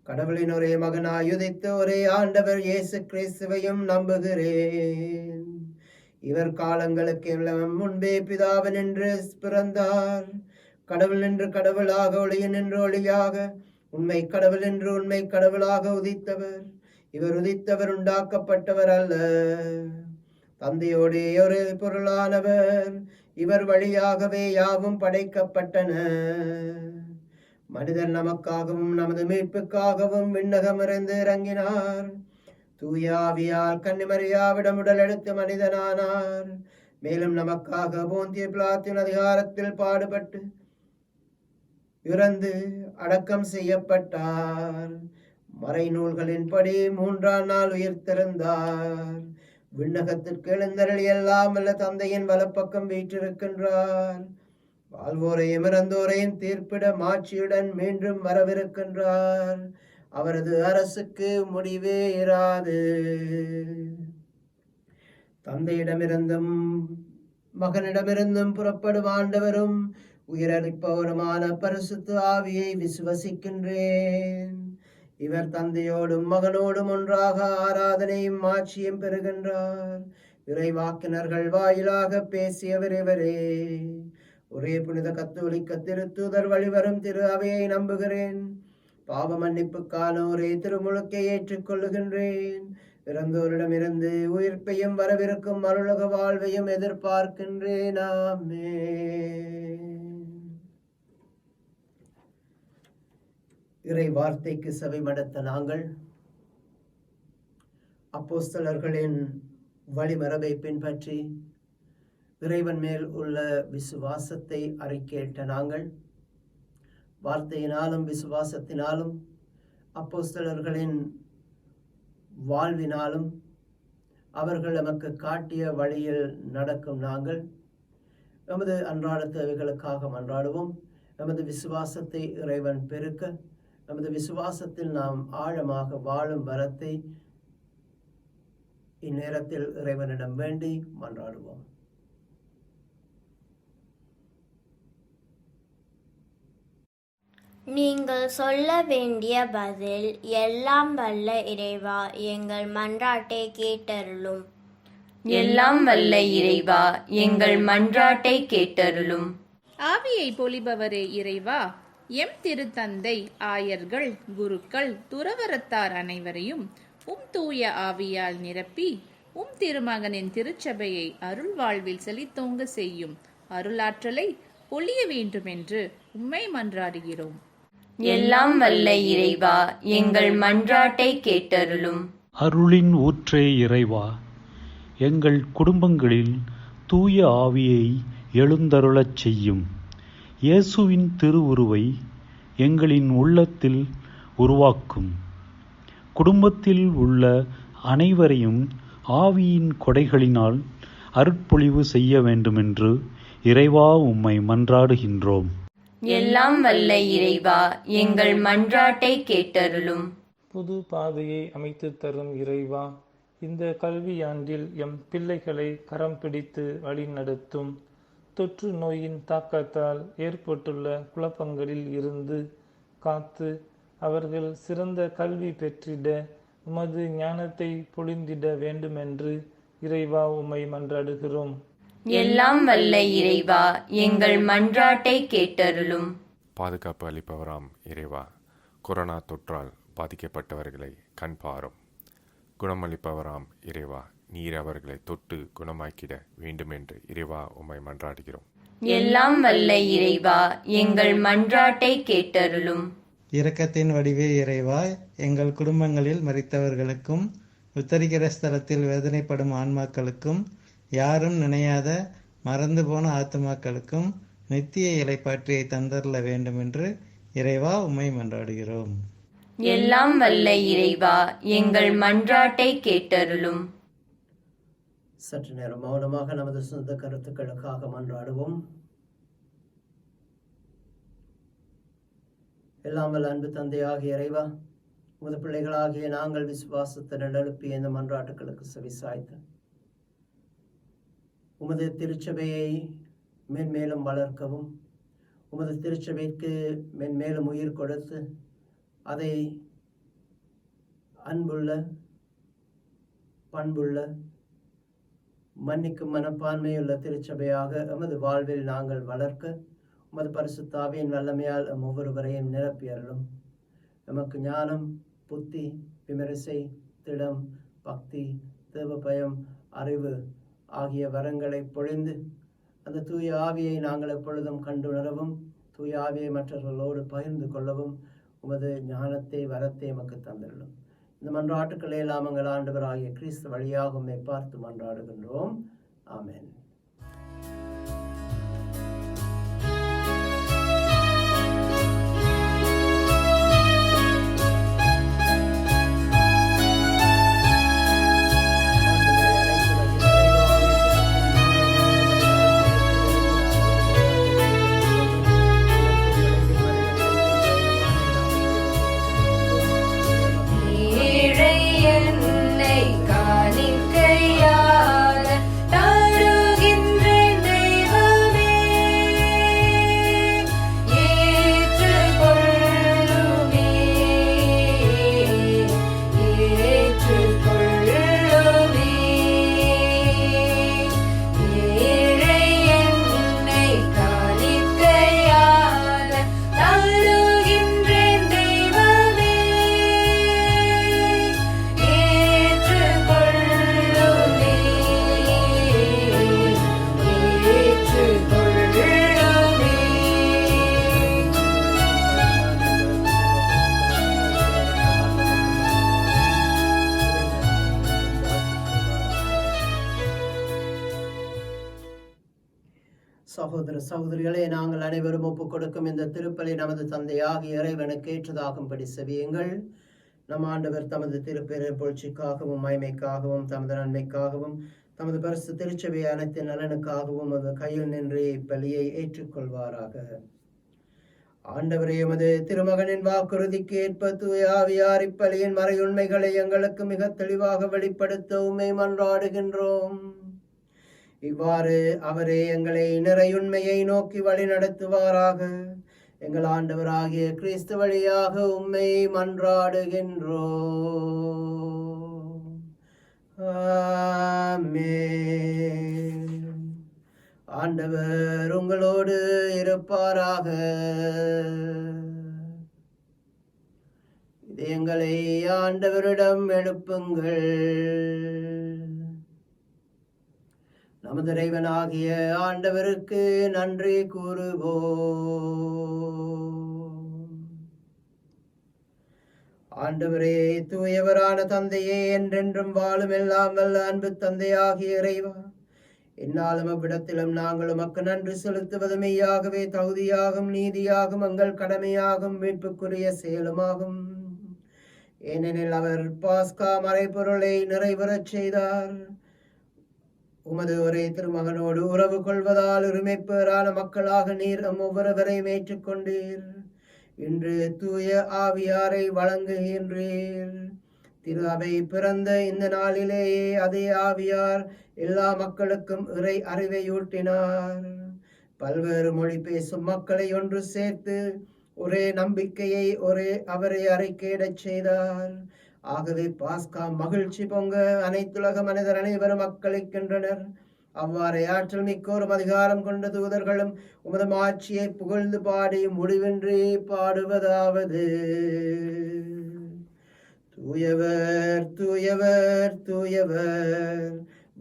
கடவுளின் ஒரே மகனாய் உதித்த ஒரே ஆண்டவர் இயேசு கிறிஸ்துவையும் நம்புகிறேன். இவர் காலங்களுக்கு முன்பே பிதாவினின்று பிறந்தார். கடவுள் என்று கடவுளாக, ஒளியின் என்று ஒளியாக, உண்மை கடவுள் என்று உண்மை கடவுளாக உதித்தவர். இவர் உதித்தவர், உண்டாக்கப்பட்டவர் அல்ல. தந்தையோடே ஒரு பொருளானவர். இவர் வழியாகவே யாவும் படைக்கப்பட்டன. மனிதர் நமக்காகவும் நமது மீட்புக்காகவும் விண்ணகமிருந்து இறங்கினார். தூய ஆவியால் கன்னிமரியாவிடம் உடல் எடுத்து மனிதனானார். மேலும் நமக்காக போந்திய பிலாத்தின் அதிகாரத்தில் பாடுபட்டு இறந்து அடக்கம் செய்யப்பட்டார். மறைநூல்களின்படி 3ஆம் நாள் உயிர்த்தெழுந்தார். விண்ணகத்திற்கு எழுந்தருளி எல்லாம் அல்ல தந்தையின் வலப்பக்கம் வீற்றிருக்கின்றார். வாழ்வோரையும் இறந்தோரையும் தீர்ப்பிட மாட்சியுடன் மீண்டும் வரவிருக்கின்றார். அவரது அரசுக்கு முடிவே இராது. தந்தையிடமிருந்தும் மகனிடமிருந்தும் புறப்படும் ஆண்டவரும் உயிரளிப்பவருமான பரிசுத்த ஆவியை விசுவசிக்கின்றேன். இவர் தந்தையோடும் மகனோடும் ஒன்றாக ஆராதனையும் மாட்சியும் பெறுகின்றார். இறைவாக்கினர்கள் வாயிலாக பேசியவர் இவரே. ஒரே புனித கத்தோலிக்க திருத்தூதர் வழிவரும் திரு அவையை நம்புகிறேன். பாவ மன்னிப்புக்கான ஒரே திருமுழுக்கை ஏற்றுக்கொள்ளுகின்றேன். இறந்தோரிடமிருந்து உயிர்ப்பையும் வரவிருக்கும் அருளக வாழ்வையும் எதிர்பார்க்கின்றேன். ஆமென். இறை வார்த்தைக்கு செவிமடுத்த நாங்கள் அப்போஸ்தலர்களின் வழிமரபை பின்பற்றி இறைவன் மேல் உள்ள விசுவாசத்தை அறிக்கையிட்ட நாங்கள் வார்த்தையினாலும் விசுவாசத்தினாலும் அப்போஸ்தலர்களின் வாழ்வினாலும் அவர்கள் நமக்கு காட்டிய வழியில் நடக்கும் நாங்கள் நமது அன்றாட தேவைகளுக்காக மன்றாடுவோம். நமது விசுவாசத்தை இறைவன் பெருக்க, நமது விசுவாசத்தில் நாம் ஆழமாக வாழும் வரத்தை இந்நேரத்தில் இறைவனிடம் வேண்டி மன்றாடுவோம். நீங்கள் சொல்ல வேண்டிய பதில் எல்லாம் வல்ல இறைவா எங்கள் மன்றாட்டை கேட்டருளும். எல்லாம் வல்ல இறைவா எங்கள் மன்றாட்டை கேட்டருளும். ஆவியை பொழிபவரே இறைவா, எம் திருத்தந்தை, ஆயர்கள், குருக்கள், துறவரத்தார் அனைவரையும் தூய ஆவியால் நிரப்பி திருமகனின் திருச்சபையை அருள் வாழ்வில் செழித்தோங்க செய்யும் அருளாற்றலை பொழிய வேண்டுமென்று உம்மை மன்றாடுகிறோம். எல்லாம் வல்ல இறைவா எங்கள் மன்றாட்டை கேட்டருளும். அருளின் ஊற்றே இறைவா, எங்கள் குடும்பங்களில் தூய ஆவியை எழுந்தருளச் செய்யும். இயேசுவின் திருவுருவை எங்களின் உள்ளத்தில் உருவாக்கும். குடும்பத்தில் உள்ள அனைவரையும் ஆவியின் கொடைகளினால் அருட்பொழிவு செய்ய வேண்டுமென்று இறைவா உம்மை மன்றாடுகின்றோம். எல்லாம் வல்ல இறைவா எங்கள் மன்றாட்டை கேட்டருளும். புது பாதையை அமைத்து தரும் இறைவா, இந்த கல்வியாண்டில் எம் பிள்ளைகளை கரம் பிடித்து வழிநடத்தும். தொற்று நோயின் தாக்கத்தால் ஏற்பட்டுள்ள குழப்பங்களில் இருந்து காத்து அவர்கள் சிறந்த கல்வி பெற்றிட உமது ஞானத்தை பொழிந்திட வேண்டுமென்று இறைவா உம்மை மன்றாடுகிறோம். எல்லாம் வல்ல இறைவா எங்கள் மன்றாட்டை கேட்டருளும். பாதுகாப்பு அளிப்பவராம் இறைவா, கொரோனா தொற்றால் பாதிக்கப்பட்டவர்களை கண் பாரும். குணமளிப்பவராம் இறைவா, நீர் அவர்களை தொட்டு குணமாக்கிட வேண்டுமென்று இறைவா உம்மை மன்றாடுகிறோம். எல்லாம் வல்ல இறைவா எங்கள் மன்றாட்டை கேட்டருளும். இரக்கத்தின் வடிவே இறைவா, எங்கள் குடும்பங்களில் மரித்தவர்களுக்கும் உத்தரிக்கிற ஸ்தலத்தில் வேதனைப்படும் ஆன்மாக்களுக்கும் யாரும் நினையாத மறந்து போன ஆத்துமாக்களுக்கும் நித்திய இலைப்பாற்றியை தந்தரல வேண்டும் என்று இறைவா உம்மை மன்றாடுகிறோம். எல்லாம் வல்ல இறைவா எங்கள் மன்றாட்டை கேட்டருளும். சற்று நேரம் மௌனமாக நமது சொந்த கருத்துக்களுக்காக மன்றாடுவோம். எல்லாம் வல்ல அன்பு தந்தையாகிய இறைவா, உமது பிள்ளைகளாகிய நாங்கள் விசுவாசத்துடன் எழுப்பிய இந்த மன்றாட்டுகளுக்கு செவி சாய்த்து உமது திருச்சபையை மென்மேலும் வளர்க்கவும், உமது திருச்சபைக்கு மென்மேலும் உயிர் கொடுத்து அதை அன்புள்ள, பண்புள்ள, மன்னிக்கும் மனப்பான்மையுள்ள திருச்சபையாக எமது வாழ்வில் நாங்கள் வளர்க்க உமது பரிசுத்த ஆவியின் வல்லமையால் ஒவ்வொருவரையும் நிரப்பியறலும். எமக்கு ஞானம், புத்தி, விமரிசை, திடம், பக்தி, தேவ பயம், அறிவு ஆகிய வரங்களை பொழிந்து அந்த தூய ஆவியை நாங்கள் எப்பொழுதும் கண்டுணரவும், தூய ஆவியை மற்றவர்களோடு பகிர்ந்து கொள்ளவும் உமது ஞானத்தை, வரத்தை எமக்கு தந்திரலும். இந்த மன்றாட்டுக்களை எல்லாம் எங்கள் ஆண்டவராகிய கிறிஸ்து வழியாக உம்மை பார்த்து மன்றாடுகின்றோம். ஆமென். சகோதர சகோதரிகளே, நாங்கள் அனைவரும் ஒப்புக் கொடுக்கும் இந்த திருப்பலி நமது தந்தையாகிய இறைவனுக்கு ஏற்றதாகும்படி செவியுங்கள். நம் ஆண்டவர் தமது திருப்பெரும் புகழ்ச்சிக்காகவும் மகிமைக்காகவும் தமது நன்மைக்காகவும் தமது பரிசு திருச்சபை அனைத்து நலனுக்காகவும் அது கையில் நின்று இப்பலியை ஏற்றுக்கொள்வாராக. ஆண்டவரே, எமது திருமகனின் வாக்குறுதிக்கு ஏற்ப தூய ஆவியார் இப்பலியின் மறையுண்மைகளை எங்களுக்கு மிக தெளிவாக வெளிப்படுத்த உம்மை மன்றாடுகின்றோம். இவ்வாறு அவரே எங்களை நிறையுண்மையை நோக்கி வழி நடத்துவாராக. எங்கள் ஆண்டவராகிய கிறிஸ்து வழியாக உம்மை மன்றாடுகின்றோம். ஆமென். ஆண்டவர் உங்களோடு இருப்பாராக. இதயங்களை ஆண்டவரிடம் எழுப்புங்கள். நமது இறைவனாகிய ஆண்டவருக்கு நன்றி கூறுவோம். ஆண்டவரே, தூயவரான தந்தையே, என்றென்றும் வாழும் எல்லாம் வல்ல அன்பு தந்தையாகிய இறைவா, இந்நாளும் அவ்விடத்திலும் நாங்கள் உமக்கு நன்றி செலுத்துவது மெய்யாகவே தகுதியாகும், நீதியாகும், எங்கள் கடமையாகும், மீட்புக்குரிய செயலுமாகும். ஏனெனில் அவர் பாஸ்கா மறைபொருளை நிறைவேறச் செய்தார். உமது ஒரே திருமகனோடு உறவு கொள்வதால் உரிமைப்பேறான மக்களாக நீர் ஒவ்வொருவரையும் ஏற்றுக்கொண்டீர். இன்று தூய ஆவியாரை வழங்குகின்றீர். திரு அவை பிறந்த இந்த நாளிலேயே அதே ஆவியார் எல்லா மக்களுக்கும் இறை அறிவையூட்டினார். பல்வேறு மொழி பேசும் மக்களை ஒன்று சேர்த்து ஒரே நம்பிக்கையை அவரை அறிக்கையிடச் செய்தார். ஆகவே பாஸ்கா மகிழ்ச்சி பொங்க அனைத்துலக மனிதர் அனைவரும் மக்களிக்கின்றனர். அவ்வாறே ஆற்றல் மிக்கோரும் அதிகாரம் கொண்ட தூதர்களும் உமது ஆட்சியை புகழ்ந்து பாடி முடிவின்றி பாடுவதாவது: தூயவர் தூயவர் தூயவர்,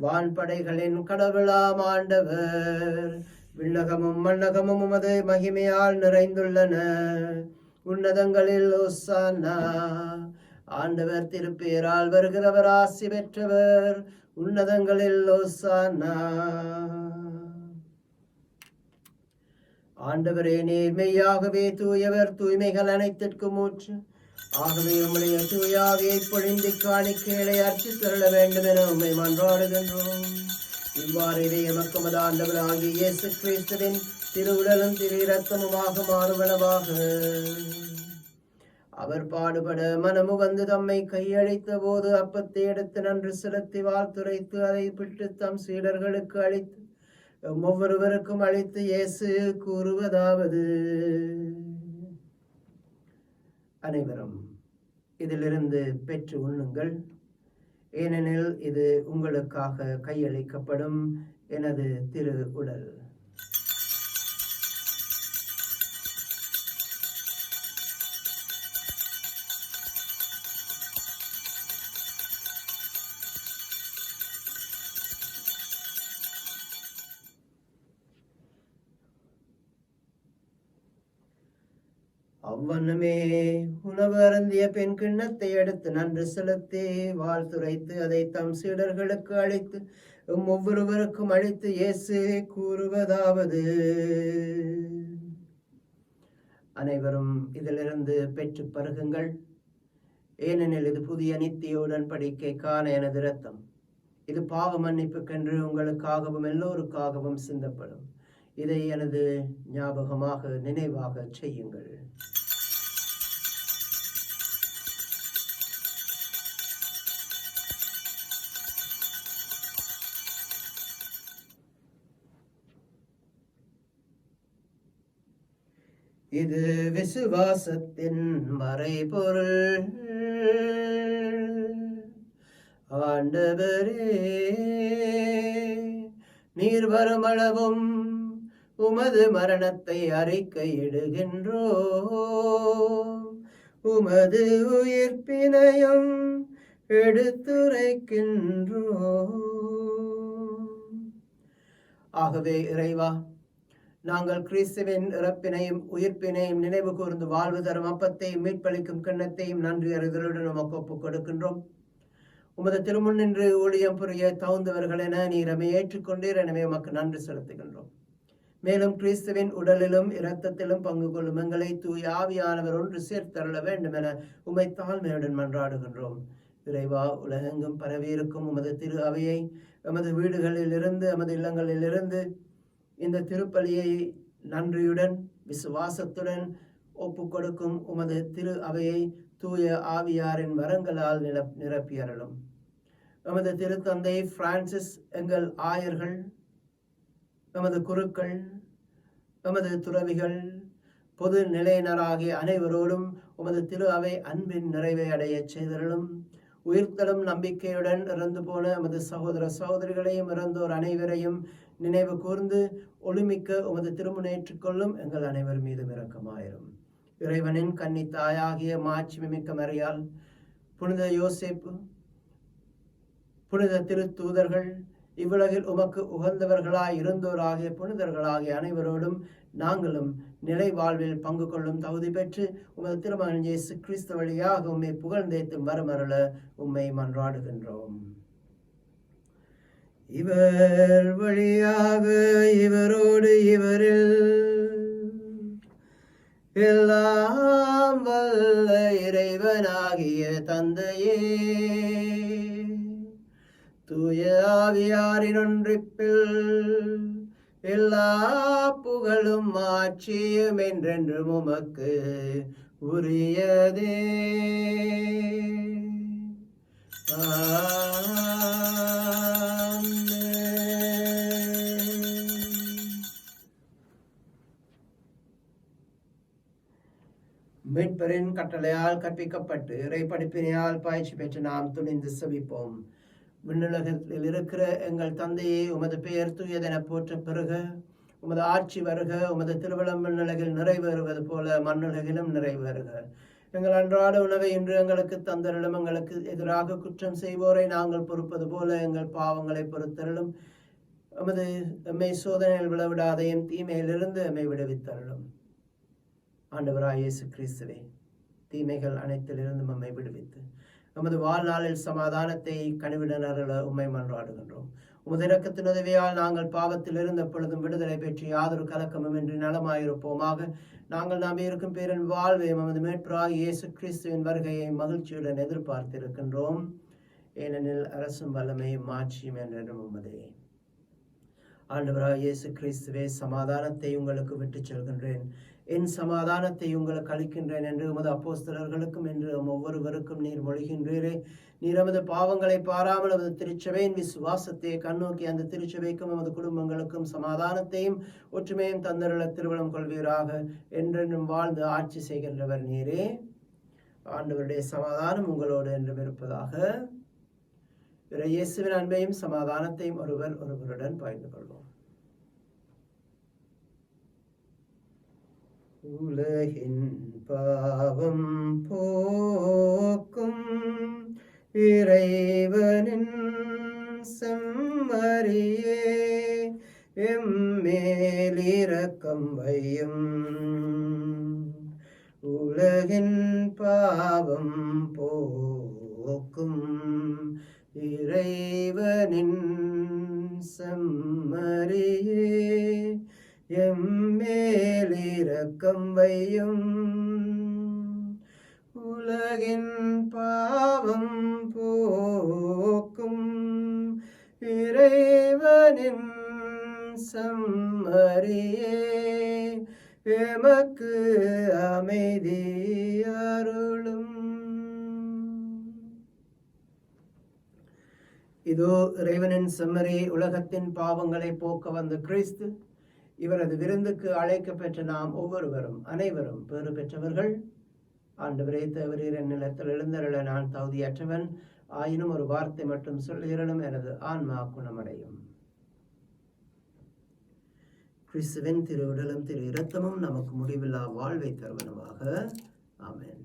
வான்படைகளின் கடவுளாம் ஆண்டவர். விண்ணகமும் மண்ணகமும் உமது மகிமையால் நிறைந்துள்ளன. உன்னதங்களில் ஓசானா. ஆண்டவர் திருப்பேரால் வருகிறவர் ஆசி பெற்றவர். உன்னதங்களில் ஓசானா. ஆண்டவரே, நேர்மையாகவே தூயவர், தூய்மைகள் அனைத்திற்கும் ஊற்று. ஆகவே உம்முடைய தூயாவியை பொழிந்து காணிக்கைகளை அர்ச்சித்தருள வேண்டும் என உம்மை மன்றாடுகின்றோம். இவ்வாறு இதை எமக்கு உமது ஆண்டவராகிய இயேசு கிறிஸ்துவின் திருவுடலும் திரு இரத்தமுமாக மாறுவனவாக. அவர் பாடுபட மனமு வந்து தம்மை கையளித்த போது அப்பத்தை எடுத்து நன்று செலுத்தி வாழ்த்துரைத்து அதை பிட்டு தம் சீடர்களுக்கு அளித்து ஒவ்வொருவருக்கும் அளித்து இயேசு கூறுவதாவது, அனைவரும் இதிலிருந்து பெற்று உண்ணுங்கள், ஏனெனில் இது உங்களுக்காக கையளிக்கப்படும் எனது திரு உடல். அவ்வண்ணமே உணவு அருந்திய பெண் கிண்ணத்தை எடுத்து நன்று செலுத்தி வாழ்த்துரைத்து அதை தம் சீடர்களுக்கு அளித்து ஒவ்வொருவருக்கும் அளித்து இயேசு கூறுவதாவது, அனைவரும் இதிலிருந்து பெற்று பருகுங்கள், ஏனெனில் இது புதிய நித்திய உடன்படிக்கைக்கான எனது இரத்தம். இது பாவ மன்னிப்புக்கென்று உங்களுக்காகவும் எல்லோருக்காகவும் சிந்தப்படும். இதை எனது ஞாபகமாக நினைவாக செய்யுங்கள். இது விசுவாசத்தின் மறைபொருள். ஆண்டவரே, நீர் வருமளவும் உமது மரணத்தை அறிக்கையிடுகின்றோ, உமது உயிர்ப்பினையும் எடுத்துரைக்கின்றோ. ஆகவே இறைவா, நாங்கள் கிறிஸ்துவின் இறப்பினையும் உயிர்ப்பினையும் நினைவு கூர்ந்து வாழ்வு தரும் அப்பத்தையும் மீட்பளிக்கும் கிண்ணத்தையும் நன்றி அறிதலுடன் உமக்கு ஒப்புக் கொடுக்கின்றோம். உமது திருமுன் நின்று ஊழியம் புரிய தகுந்தவர்கள் என நீர் எம்மை ஏற்றுக்கொண்டீர். எனவே உமக்கு நன்றி செலுத்துகின்றோம். மேலும் கிறிஸ்துவின் உடலிலும் இரத்தத்திலும் பங்கு கொள்ளும் எங்களை தூய ஆவியானவர் ஒன்று சேர்த்தருள வேண்டும் என உம்மை தாழ்மையுடன் மன்றாடுகின்றோம். இறைவா, உலகெங்கும் பரவியிருக்கும் உமது திரு அவையை எமது வீடுகளில் இருந்து எமது இல்லங்களில் இருந்து இந்த திருப்பலியை நன்றியுடன் விசுவாசத்துடன் ஒப்புக் கொடுக்கும் உமது திரு அவையை தூய ஆவியாரின் வரங்களால் நிரப்பியறலும். எமது திருத்தந்தை பிரான்சிஸ், எங்கள் ஆயர்கள், எமது குருக்கள், எமது துறவிகள், பொது நிலையினராகிய அனைவரோடும் உமது திரு அவை அன்பின் நிறைவை அடைய செய்தருளும். உயிர்த்தலும் நம்பிக்கையுடன் இறந்து போன எமது சகோதர சகோதரிகளையும் இறந்தோர் அனைவரையும் நினைவு கூர்ந்து ஒளிமிக்க உமது திருமுனேற்றுக் கொள்ளும் எங்கள் அனைவர் மீதும் இரக்கமாயிரும். இறைவனின் கன்னி தாயாகிய மாட்சிமிக்க மரியாள், புனித யோசேப்பு, புனித திருத்தூதர்கள், இவ்வுலகில் உமக்கு உகந்தவர்களாய் இருந்தோராகிய புனிதர்களாகிய அனைவரோடும் நாங்களும் நிலை வாழ்வில் பங்கு கொள்ளும் தகுதி பெற்று உமது திருமகன் இயேசு கிறிஸ்து வழியாக உம்மை புகழ்ந்தேத்தும் வரமருள உம்மை மன்றாடுகின்றோம். இவர் வழியாக இவரோடு இவரில் எல்லாம் வல்ல இறைவனாகிய தந்தையே, தூய ஆவியாரின் ஒன்றிப்பில் எல்லா புகழும் ஆட்சியும் என்றென்றும் உமக்கு உரியதே. மீட்பரின் கட்டளையால் கற்பிக்கப்பட்டு இறை படிப்பினையால் பயிற்சி பெற்று நாம் துணிந்து செபிப்போம். விண்ணுலகத்தில் இருக்கிற எங்கள் தந்தையே, உமது பெயர் தூயதென போற்ற பெறுக. உமது ஆட்சி வருக. உமது திருவிழம் விண்ணுலகில் நிறைவேறுவது போல மண்ணுலகிலும் நிறைவேறுக. எங்கள் அன்றாட உணவை இன்று எங்களுக்கு தந்தருளும். எங்களுக்கு எதிராக குற்றம் செய்வோரை நாங்கள் பொறுப்பது போல எங்கள் பாவங்களை பொறுத்தருளும். எம்மை சோதனையில் விழவிடாதையும் தீமையிலிருந்து எம்மை விடுவித்தருளும். ஆண்டவராய் இயேசு கிறிஸ்துவே, தீமைகள் அனைத்திலிருந்து நம்மை விடுவித்து நமது வாழ்நாளில் சமாதானத்தை கனிவிடனருள உம்மை மன்றாடுகின்றோம். உமது இரக்கத்தின் உதவியால் நாங்கள் பாவத்தில் இருந்த பொழுதும் விடுதலை பெற்று யாதொரு கலக்கமும் இன்றி நலமாயிருப்போமாக. நாங்கள் நம்பியிருக்கும் பேரின் வாழ்வை நமது மீட்பராகிய இயேசு கிறிஸ்துவின் வருகையை மகிழ்ச்சியுடன் எதிர்பார்த்திருக்கின்றோம். ஏனெனில் அரசும் வல்லமையும் மாட்சியும் என்றும் உமதே. ஆண்டவராகிய இயேசு கிறிஸ்துவே, சமாதானத்தை உங்களுக்கு விட்டுச் செல்கின்றேன். என் சமாதானத்தை உங்களுக்கு அளிக்கின்றேன் என்று உமது அப்போஸ்தலர்களுக்கும் என்று ஒவ்வொருவருக்கும் நீர் மொழிகின்றீரே. நீர் நமது பாவங்களை பாராமல் நமது திருச்சபையின் விசுவாசத்தை கண்ணோக்கி அந்த திருச்சபைக்கும் நமது குடும்பங்களுக்கும் சமாதானத்தையும் ஒற்றுமையும் தந்தருள திருவிழம் கொள்வீராக. என்றென்றும் வாழ்ந்து ஆட்சி செய்கின்றவர் நீரே. ஆண்டவருடைய சமாதானம் உங்களோடு என்றும் இருப்பதாக. இயேசுவின் அன்பையும் சமாதானத்தையும் ஒருவருடன் பகிர்ந்து கொள்வோம். உலகின் பாவம் போக்கும் இறைவனின் செம்மறியே, எம்மேல் இரக்கம் வையும். உலகின் பாவம் போக்கும் இறைவனின் செம்மறியே, எம்மேல் இரக்கம் வையும். உலகின் பாவம் போக்கும் இறைவனின் செம்மறியே, எமக்கு அமைதி அருளும். இதோ இறைவனின் செம்மறி, உலகத்தின் பாவங்களை போக்க வந்த கிறிஸ்து. இவரது விருந்துக்கு அழைக்கப்பெற்ற நாம் ஒவ்வொருவரும் அனைவரும் பேறு பெற்றவர்கள். ஆண்டவரே, தேவரீர் என் நிலத்தில் எழுந்தருள நான் தகுதியற்றவன், ஆயினும் ஒரு வார்த்தை மட்டும் சொல்லுகிறனும் எனது ஆன்மா குணமடையும். கிறிஸ்துவின் திரு உடலும் திரு இரத்தமும் நமக்கு முடிவில்லா வாழ்வை தருவனவாக. ஆமென்.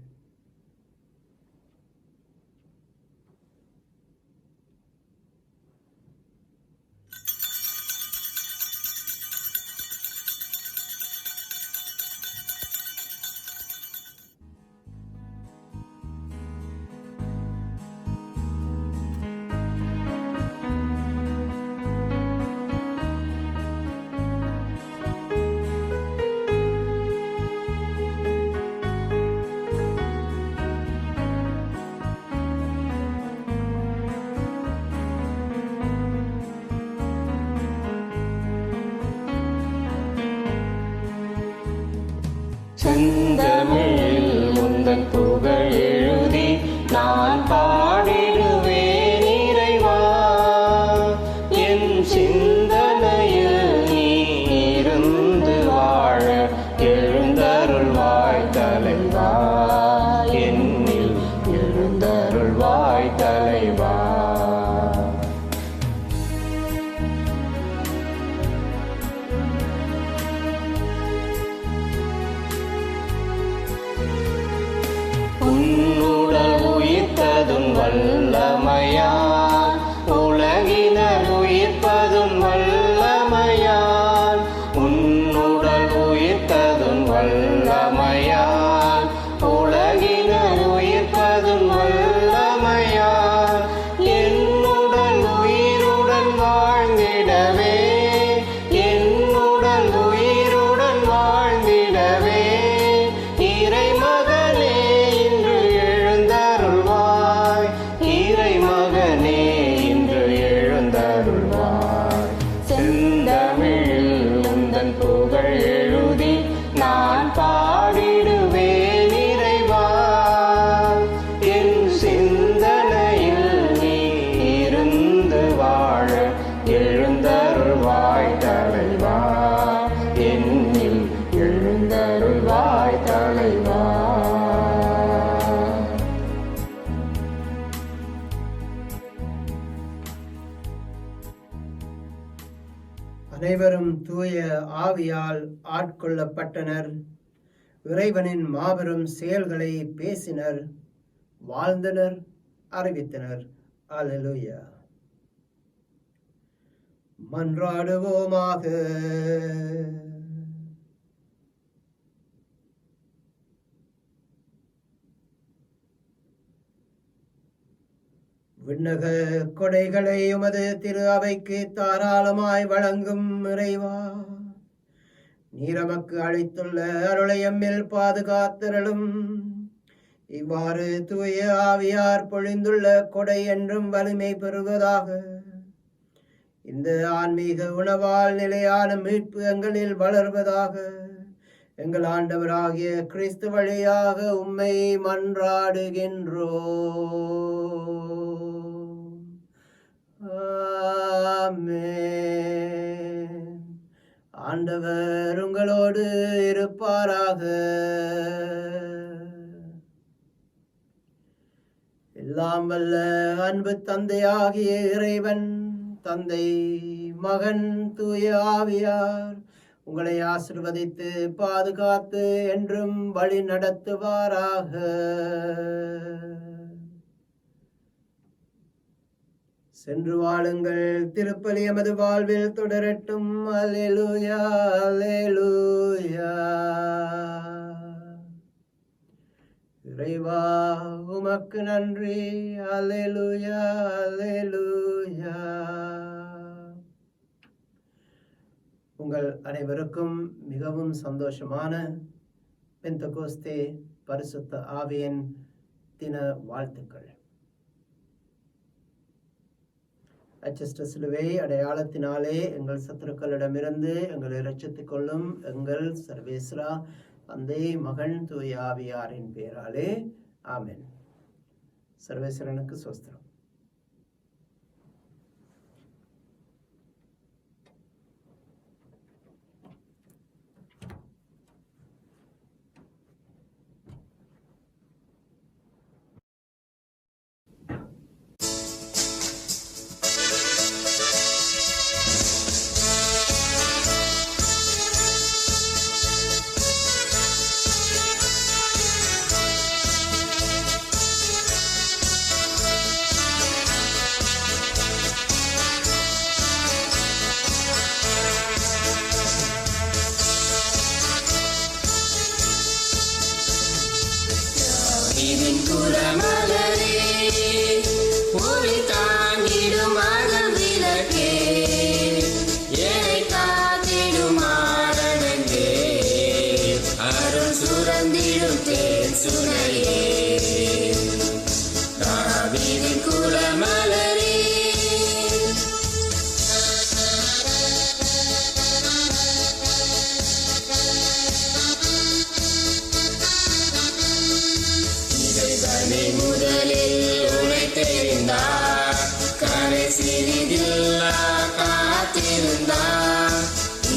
செந்தமிழில் முந்தன் புகழ் எழுதி நான் பாடிடுவேன் இறைவா. என் சிந்தனையில் நீ இருந்து வாழ எழுந்தருள்வாய் தலைவா, என்னில் எழுந்தருள்வாய் தலைவா. உன்னுடல் உயிர்த்ததும் வல்லமையான், உலகினர் உயிர்ப்பதும் வல்லமையான். உன்னுடல் உயிர்த்ததும் வல்லமையான், உலகினர் உயிர்ப்பதும் வல்லமையான். என்னுடல் உயிருடன் வாழ்ந்திடவே, என்னுடல் உயிருடன் வாழ்ந்திடவே, இறைமகனே இன்று எழுந்தருள்வாய், இறைமகனே இன்று எழுந்தருள்வாய். செந்தமிழில் உந்தன் புகழ் எழுதி நான் பாடிடுவேன் இறைவா. என் சிந்தனையில் நீ இருந்து வாழ எழுந்தருள்வாய் தலைவா, என்னில் எழுந்தருள்வாய் தலைவா. அனைவரும் தூய ஆவியால் ஆட்கொள்ளப்பட்டனர். இறைவனின் மாபெரும் செயல்களை பேசினர், வாழ்ந்தனர், அறிவித்தனர். அல்லேலூயா. மன்றாடுவோமாக. விண்ணக கொடைகளை உமது திரு அவைக்கு தாராளமாய் வழங்கும் இறைவா, நீர் எமக்கு அளித்துள்ள அருளை எம்மில் பாதுகாத்தருளும். இவ்வாறு தூய ஆவியார் பொழிந்துள்ள கொடை என்றும் வலிமை பெறுவதாக. இந்த ஆன்மீக உணவால் நிலையான மீட்பு எங்களில் வளர்வதாக. எங்கள் ஆண்டவராகிய கிறிஸ்து வழியாக உம்மை மன்றாடுகின்றோம். ஆமென். ஆண்டவர் உங்களோடு இருப்பாராக. எல்லாம் வல்ல அன்பு தந்தையாகிய இறைவன், தந்தை, மகன், தூய ஆவியார் உங்களை ஆசிர்வதித்து பாதுகாத்து என்றும் வழி நடத்துவாராக. சென்று வாழுங்கள். திருப்பலி எமது வாழ்வில் தொடரட்டும். அல்லேலூயா, அல்லேலூயா. இறைவா உமக்கு நன்றி. அல்லேலூயா, அல்லேலூயா. உங்கள் அனைவருக்கும் மிகவும் சந்தோஷமான பெந்தகோஸ்தே பரிசுத்த ஆவியின் தின வாழ்த்துக்கள். அச்சஸ்ட சிலுவை அடையாளத்தினாலே எங்கள் சத்துருக்களிடமிருந்து எங்களை இரட்சித்துக் கொள்ளும் எங்கள் சர்வேஸ்வரா, தந்தை, மகன், தூய ஆவியாரின் பெயராலே ஆமென். சர்வேஸ்வரனுக்கு ஸ்தோத்திரம்.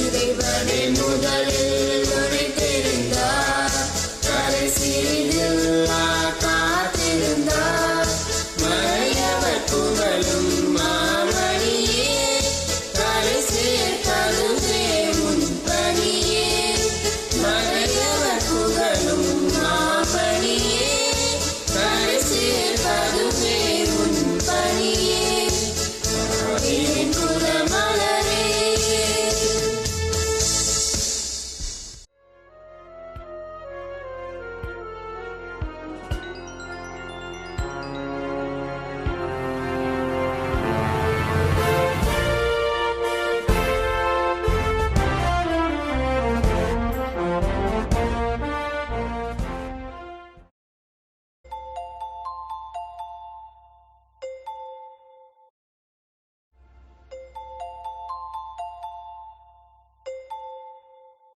இறைவனை முதலில் உரைத்தெறிந்தார், கடைசியில்